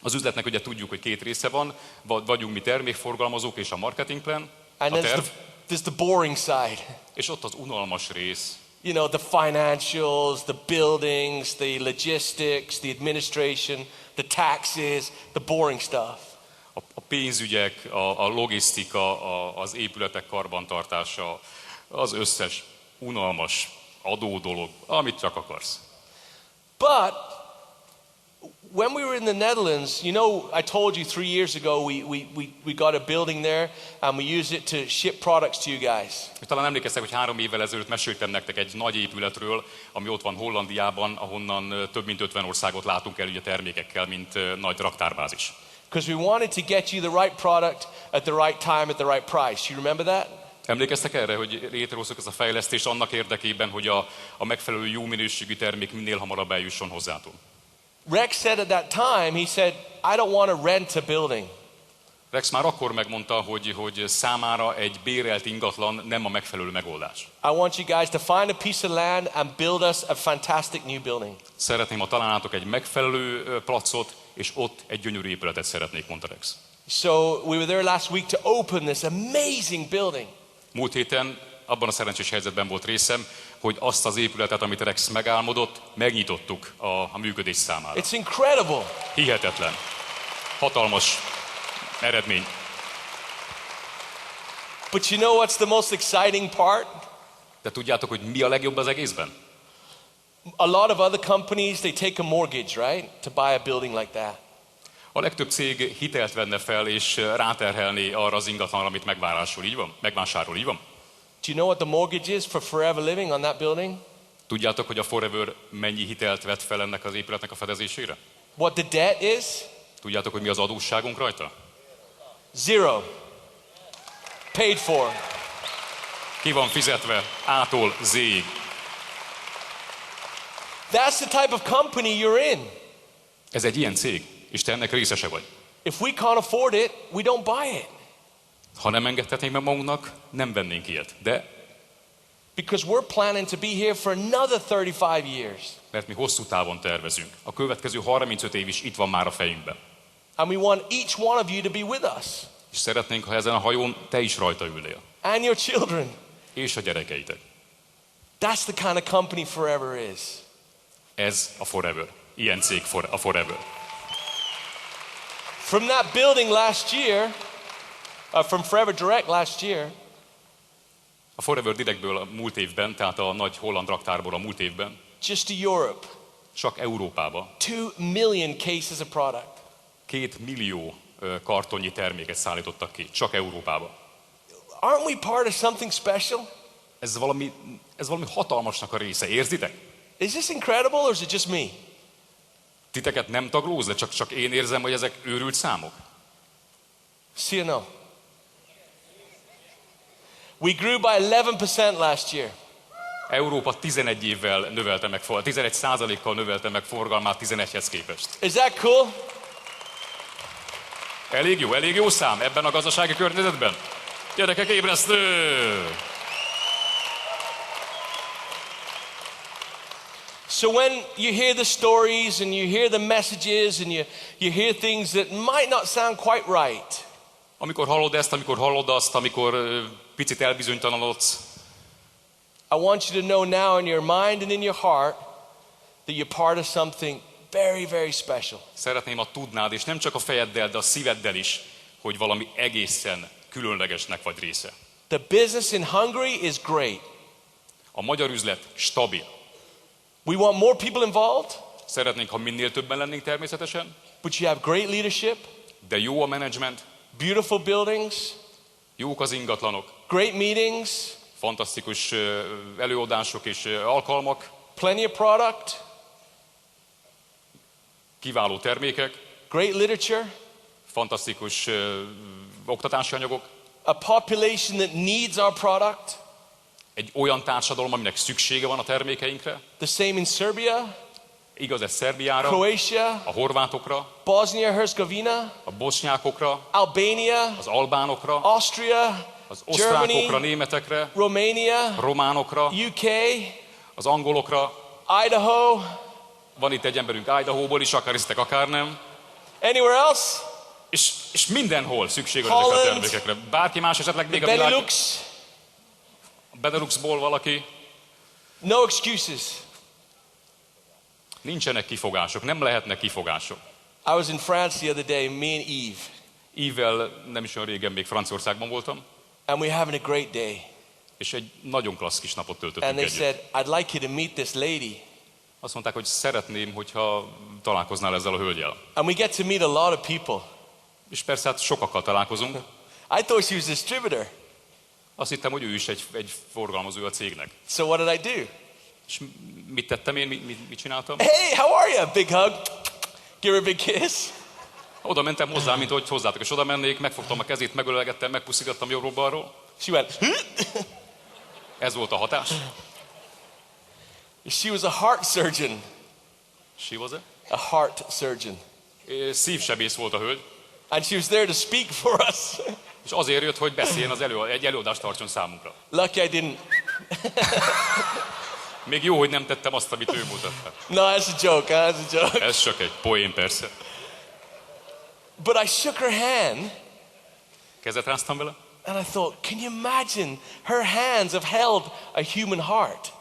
Az üzletnek ugye tudjuk, hogy 2 része van, vagyunk mi termékforgalmazók és a marketing plan, And a terv, there's the boring side. és ott az unalmas rész, You know, the financials, the buildings, the logistics, the administration, the taxes, the boring stuff. a pénzügyek, a logisztika, az épületek karbantartása, az összes unalmas adó dolog, amit csak akarsz. But when we were in the Netherlands, you know, I told you 3 years ago we got a building there and we use it to ship products to you guys. Talán emlékeztek, hogy 3 évvel ezelőtt meséltem nektek egy nagy épületről, ami ott van Hollandiában, ahonnan több mint 50 országot látunk el ugye termékekkel, mint nagy raktárbázis. Because we wanted to get you the right product at the right time at the right price. You remember that? Emlékeztek erre, hogy létrehoztuk ezt a fejlesztést annak érdekében, hogy a megfelelő jó minőségű termék minél hamarabb eljusson hozzátok? Rex said at that time, he said, I don't want to rent a building. Rex már akkor megmondta, hogy számára egy bérelt ingatlan nem a megfelelő megoldás. I want you guys to find a piece of land and build us a fantastic new building. Szeretném, ha találnátok egy megfelelő placot, és ott egy gyönyörű épületet szeretnék, mondta Rex. So we were there last week to open this amazing building. Múlt héten abban a szerencsés helyzetben volt részem, hogy azt az épületet, amit Rex megálmodott, megnyitottuk a működés számára. It's incredible. Hihetetlen. Hatalmas eredmény. But you know what's the most exciting part? De tudjátok, hogy mi a legjobb az egészben? A lot of other companies, they take a mortgage, right? To buy a building like that. A legtöbb cég hitelt venne fel, és ráterhelné arra az ingatlanra, amit megvásárol, így van? Do you know what the mortgage is for Forever Living on that building? Tudjátok, hogy a Forever mennyi hitelt vett fel ennek az épületnek a fedezésére? What the debt is? Tudjátok, hogy mi az adósságunk rajta? 0. Paid for. Ki van fizetve A-tól Z-ig. That's the type of company you're in. Ez egy ilyen cég, és te ennek részese vagy. If we can't afford it, we don't buy it. Ha nem engedhetnénk meg magunknak, nem vennénk ilyet. De Because we're planning to be here for another 35 years. mert mi hosszú távon tervezünk. A következő 35 év is itt van már a fejünkben. And we want each one of you to be with us. És szeretnénk, ha ezen a hajón te is rajta ülnél. And your children. És a gyerekeitek. That's the kind of company Forever is. Ez a Forever. Ilyen cég a Forever. From that building last year, from Forever Direct last year, A Forever Directből a múlt évben, tehát a nagy holland raktárból a múlt évben, just to Europe, csak Európába 2 million cases of product. 2 millió kartonnyi terméket szállítottak ki, csak Európába. Aren't we part of something special? Ez valami hatalmasnak a része, érzitek? Is this incredible or is it just me? Titeket nem taglóz, de csak én érzem, hogy ezek őrült számok. See or no? We grew by 11% last year. Európa 11 évvel növelte meg, 11%-kal növelte meg forgalmát 11-hez képest. Is that cool? Elég jó szám ebben a gazdasági környezetben. Gyerekek, ébresztő! So when you hear the stories and you hear the messages and you hear things that might not sound quite right. Amikor hallod ezt, amikor hallod azt, amikor picit elbizonytalanodsz, I want you to know now in your mind and in your heart that you're part of something very, very special. szeretném, ha tudnád, és nem csak a fejeddel, de a szíveddel is, hogy valami egészen különlegesnek vagy része. The business in Hungary is great. A magyar üzlet stabil. We want more people involved, Szeretnénk, ha minél többen lennénk természetesen, but you have great leadership, de jó a menedzsment, beautiful buildings, jók az ingatlanok, great meetings, fantasztikus előadások és alkalmak, plenty of product, kiváló termékek, great literature, fantasztikus oktatási anyagok, a population that needs our product. egy olyan társadalom, aminek szüksége van a termékeinkre. The same in Serbia, Igaz ez Szerbiára, Croatia, a horvátokra, Bosnia-Herzegovina, a bosnyákokra, Albania, az albánokra, Austria, az osztrákokra, Germany, németekre, Romania, románokra, UK, az angolokra. Idaho, Van itt egy emberünk Idahóból is, akár hisztek, akár nem. anywhere else, És mindenhol szükség van ezekre a Holland, termékekre. Bárki más esetleg még a világ... Benelux, Beneluxból valaki. no excuses. Nincsenek kifogások, nem lehetnek kifogások. I was in France the other day, me and Eve, Eve-vel nem is olyan régen még Franciaországban voltam, and we're having a great day. és egy nagyon klassz kis napot And töltöttünk they együtt. said, I'd like you to meet this lady. Azt mondták, hogy szeretném, hogyha találkoznál ezzel a hölgyel. And we get to meet a lot of people. És persze hát sokakkal találkozunk. I thought she was a distributor. Azt hittem, hogy ő is egy forgalmazó a cégnek. So what did I do? És mit tettem én, mit csináltam? Hey, how are you? Big hug. Give her a big kiss. Oda mentem hozzá, mint hogy hozzátok, és oda mennék, megfogtam a kezét, megölegettem, megpuszigattam jobbról-balról. She went, Ez volt a hatás. she was a heart surgeon. She was A heart surgeon. Szívsebész volt a hölgy, And she was there to speak for us. és azért jött, hogy beszéljen egy előadást tartson számunkra. Lucky I didn't. Még jó, hogy nem tettem azt, amit ő mutatta. No, that's a joke. Huh? That's a joke. Ez csak egy poén persze. But I shook her hand Kezet ráztam vele, and I thought, can you imagine? Her hands have held a human heart.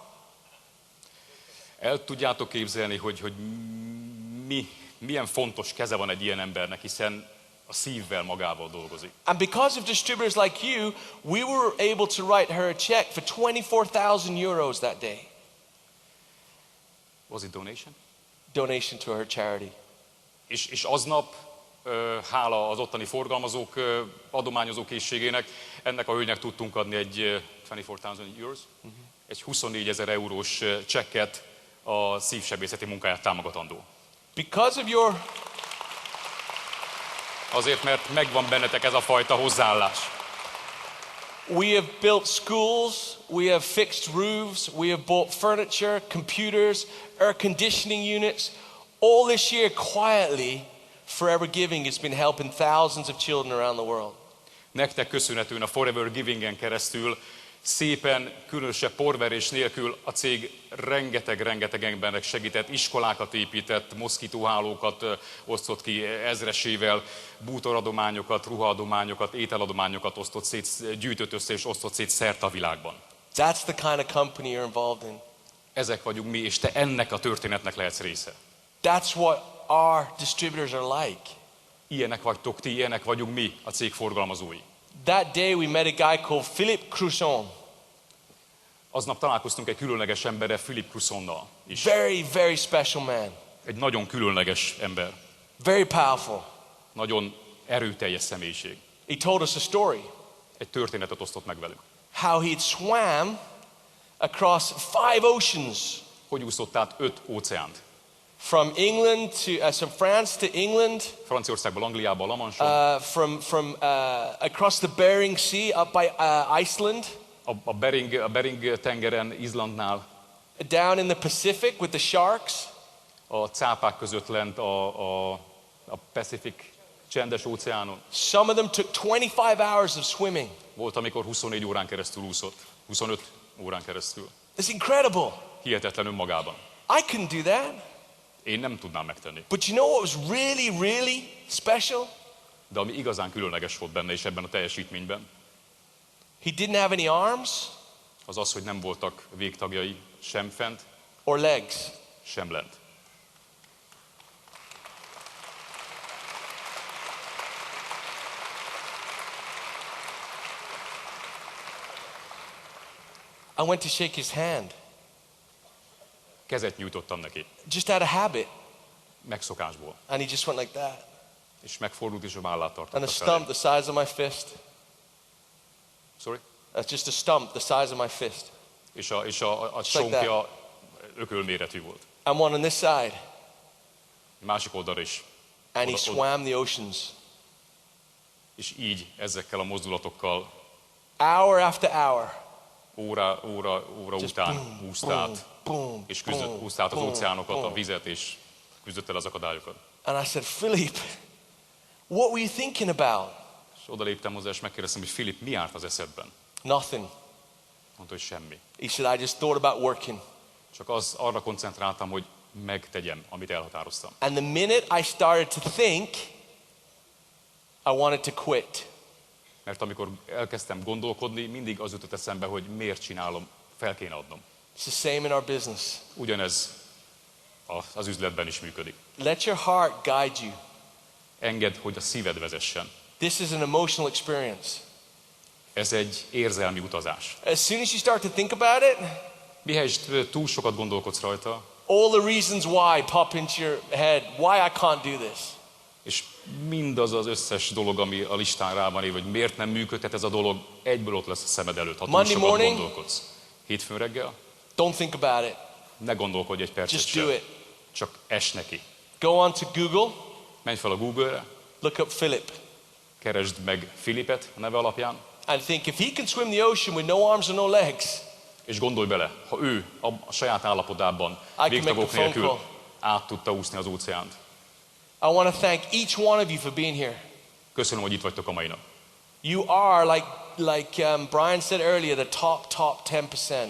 el tudjátok képzelni, hogy milyen fontos keze van egy ilyen embernek, hiszen a szívvel magával dolgozik. And because of distributors like you, we were able to write her a check for 24,000 euros that day. Was it donation? Donation to her charity. És aznap, hála az ottani forgalmazók adományozó készségének, ennek a hölgynek tudtunk adni egy 24,000 euros, egy 24 000 eurós csekket a szívsebészeti munkáját támogatandó. Because of your Azért, mert megvan bennetek ez a fajta hozzáállás. we have built schools, we have fixed roofs, we have bought furniture, computers, air conditioning units. All this year quietly, Forever Giving has been helping thousands of children around the world. Nektek köszönhetően a Forever Givingen keresztül szépen, különösebb porverés nélkül a cég rengeteg embernek segített, iskolákat épített, moszkitóhálókat osztott ki ezresével, bútoradományokat, ruhaadományokat, ételadományokat osztott szét, gyűjtött össze és osztott szét szerte a világban. That's the kind of company you're involved in. Ezek vagyunk mi, és te ennek a történetnek lehetsz része. That's what our distributors are like. Ilyenek vagytok ti, ilyenek vagyunk mi, a cég forgalmazói. That day we met a guy called Philip Cruson. Aznap találkoztunk egy különleges emberrel, Philip Crusonnal is. Very special man. Egy nagyon különleges ember. Very powerful. Nagyon erőteljes személyiség. He told us a story. Egy történetet osztott meg velünk. How he'd swam across 5 oceans. Hogy úszott át 5 óceánt. From England to from France to England. Franciaországból Angliába, La Manche-on. From across the Bering Sea up by Iceland. A Bering tengeren, Izlandnál. Down in the Pacific with the sharks. A cápák között lent a Pacific csendes óceánon. Some of them took 25 hours of swimming. Volt, amikor 24 órán keresztül úszott. 25 órán keresztül. It's incredible. Hihetetlen önmagában. I couldn't do that. Én nem tudnám megtenni. But you know what was really special? De ami igazán különleges volt benne és ebben a teljesítményben, He didn't have any arms az az, hogy nem voltak végtagjai sem fent, or legs. sem lent. I went to shake his hand. Kezet nyújtottam neki, Just out of habit. megszokásból. And he just went like that. És megfordult, és a vállát And a tartotta stump felé. the size of my fist. Sorry? That's just a stump the size of my fist. És a like csonkja ökölméretű volt. And one on this side. Másik oldalra is. And he Oda- swam the oceans. És így ezekkel a mozdulatokkal Hour after hour. óra Just után boom, úszta át, boom, és boom, úszta át az boom, óceánokat, a boom. vizet, és küzdött el az akadályokat. And I said, Philip, what were you thinking about? És oda léptem hozzá, és megkérdeztem, hogy Filip, mi járt az eszedben? Nothing. Mondta, hogy semmi. He said, I just thought about working. Csak arra koncentráltam, hogy megtegyem, amit elhatároztam. And the minute I started to think, I wanted to quit. Mert amikor elkezdtem gondolkodni, mindig az jutott eszembe, hogy miért csinálom, fel kéne adnom. It's the same in our business. Ugyanez az üzletben is működik. Let your heart guide you. Engedd, hogy a szíved vezessen. This is an emotional experience. Ez egy érzelmi utazás. As soon as you start to think about it, Mihelyest túl sokat gondolkodsz rajta, all the reasons why pop into your head, why I can't do this. és mindaz az összes dolog, ami a listán rá van írva, hogy miért nem működhet ez a dolog, egyből ott lesz a szemed előtt, ha túl Monday sokat morning. gondolkodsz. Hétfőn reggel, Don't think about it. ne gondolkodj egy percet Just sem. do it. Csak es neki. Go on to Google, Menj fel a Google-re, look up Philip, keresd meg Filipet a neve alapján, and think if he can swim the ocean with no arms or no legs, és gondolj bele, ha ő a saját állapotában make végtagok a phone nélkül call. át tudta úszni az óceánt. I want to thank each one of you for being here. Köszönöm, hogy itt vagytok a mai nap. You are, like Brian said earlier, the top 10%.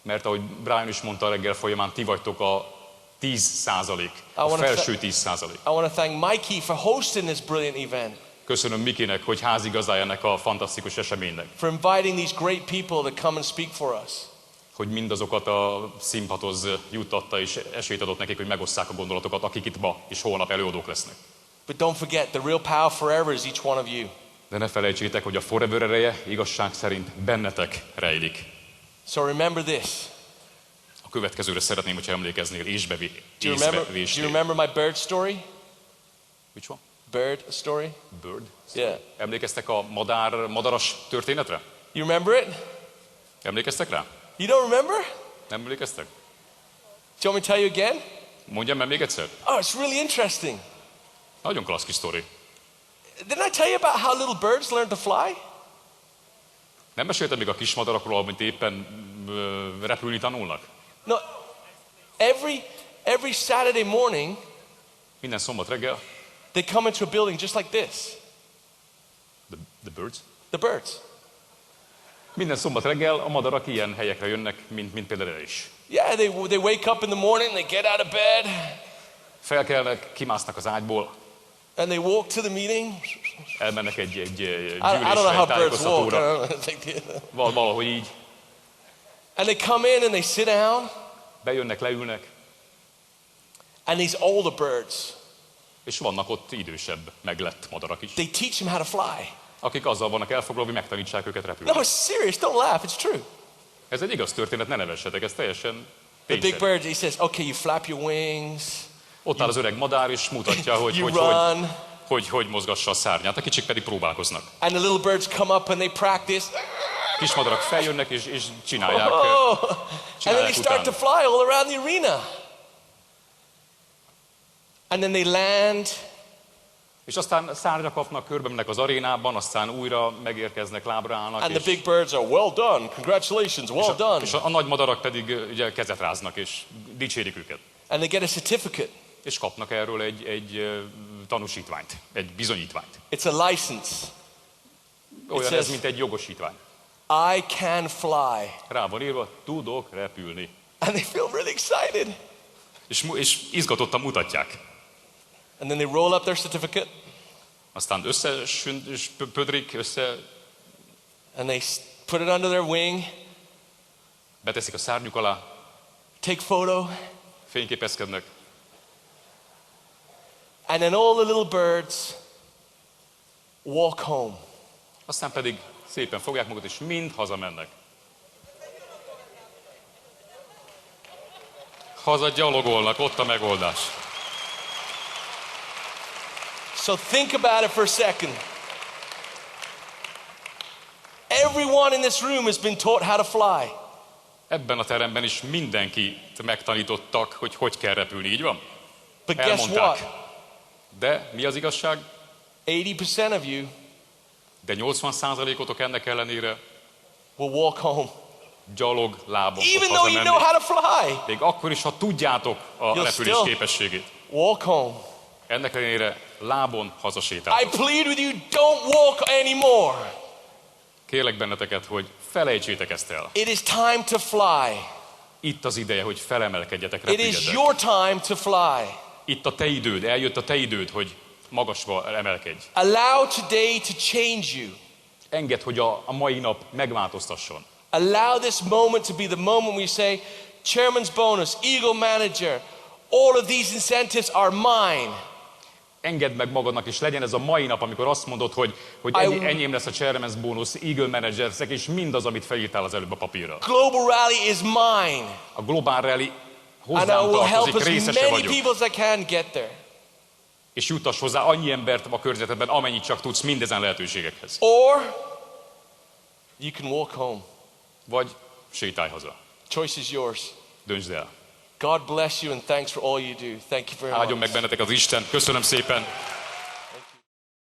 Mert ahogy Brian is mondta a reggel folyamán, ti vagytok a 10%, a wanna felső 10%. I want to thank Mikey for hosting this brilliant event, Köszönöm Mikinek, hogy házigazdája ennek a fantasztikus eseménynek. for inviting these great people to come and speak for us. Hogy mindazokat a színpadhoz juttatta, és esélyt adott nekik, hogy megosszák a gondolatokat, akik itt ma és holnap előadók lesznek. But don't forget, the real power forever is each one of you. De ne felejtsétek, hogy a forever ereje igazság szerint bennetek rejlik. So remember this. A következőre szeretném, hogyha emlékeznél, Do you remember my bird story? Which one? Bird story? Bird? Yeah. Emlékeztek a madaras történetre? You remember it? Emlékeztek rá? You don't remember? Nem emlékeztek? Do you want me to tell you again? Mondjam meg még egyszer? Oh, it's really interesting. Nagyon klassz kis sztori. Didn't I tell you about how little birds learn to fly? Nem meséltem még a kismadarakról, amit éppen repülni tanulnak? No. Every Saturday morning, Minden szombat reggel they come into a building just like this. The birds. The birds. Minden szombat reggel a madarak ilyen helyekre jönnek, mint például el is. Yeah, they wake up in the morning, they get out of bed, Felkelnek, kimásznak az ágyból, and they walk to the meeting. elmennek egy I don't know how gyűlésre, birds walk. tájékoztatóra, valahogy így, And they come in and they sit down, bejönnek, leülnek, and these older birds, és vannak ott idősebb, meglett madarak is, they teach them how to fly. akik azzal vannak elfoglalva, hogy megtanítsák őket repülni. No, it's serious. Don't laugh. It's true. Ez egy igaz történet, ne nevessetek, ez teljesen The big tényszerű. bird, he says, okay, you flap your wings, Ott áll az öreg madár, és mutatja, you run, hogy mozgassa a szárnyát, a kicsik pedig próbálkoznak. and the little birds come up and they practice. Kis madarak feljönnek, és csinálják, Oh, and then they start to fly all around the arena. And then they land, És aztán szárnyra kapnak, körbe mennek az arénában, aztán újra megérkeznek, lábra állnak, and the big birds are, well done, congratulations, well done. és a nagy madarak pedig ugye kezet ráznak, és dicsérik őket. And they get a certificate. És kapnak erről egy tanúsítványt, egy bizonyítványt. It's a license. Olyan says- ez, mint egy jogosítvány. I can fly. Rá van írva, tudok repülni. And they feel really excited. És izgatottan mutatják. And then they roll up their certificate Aztán pödrik, and they put it under their wing, beteszik a szárnyuk alá, take photo, fényképezkednek, and then all the little birds walk home. aztán pedig szépen fogják magukat, és mind hazamennek. Haza gyalogolnak, ott a megoldás. So think about it for a second. Everyone in this room has been taught how to fly. Ebben a teremben is mindenkit megtanítottak, hogy kell repülni, így van? But guess Elmondták. what? De mi az igazság? 80% of you De 80%-otok ennek ellenére will walk home. gyalog lábon fog Even though you know hazamenni. how to fly, Még akkor is, ha tudjátok a You'll repülés still- képességét. walk home. Ennek ellenére lábon I hazasétáltok. plead with you, don't walk anymore. Kérlek benneteket, hogy felejtsétek ezt el. It is time to fly. Itt az ideje, hogy felemelkedjetek, It is repüljetek. your time to fly. Itt a te időd, eljött a te időd, hogy magasba emelkedj. Allow today to change you. Engedd, hogy a mai nap megváltoztasson. Allow this moment to be the moment we say, chairman's bonus, Eagle manager, all of these incentives are mine. Engedd meg magadnak, és legyen ez a mai nap, amikor azt mondod, hogy enyém lesz a chairman's bónusz, Eagle managersek, és mindaz, amit felírtál az előbb a papírra. Global Rally is mine. A Global Rally And I hozzám will help tartozik, as részese many vagyok. people as I can get there. És juttass hozzá annyi embert a környezetedben, amennyit csak tudsz mindezen lehetőségekhez. Or you can walk home. Vagy sétálj haza. Choice is yours. Döntsd el. God bless you and thanks for all you do. Thank you very Áldjon meg much. benneteket az Isten. Köszönöm szépen.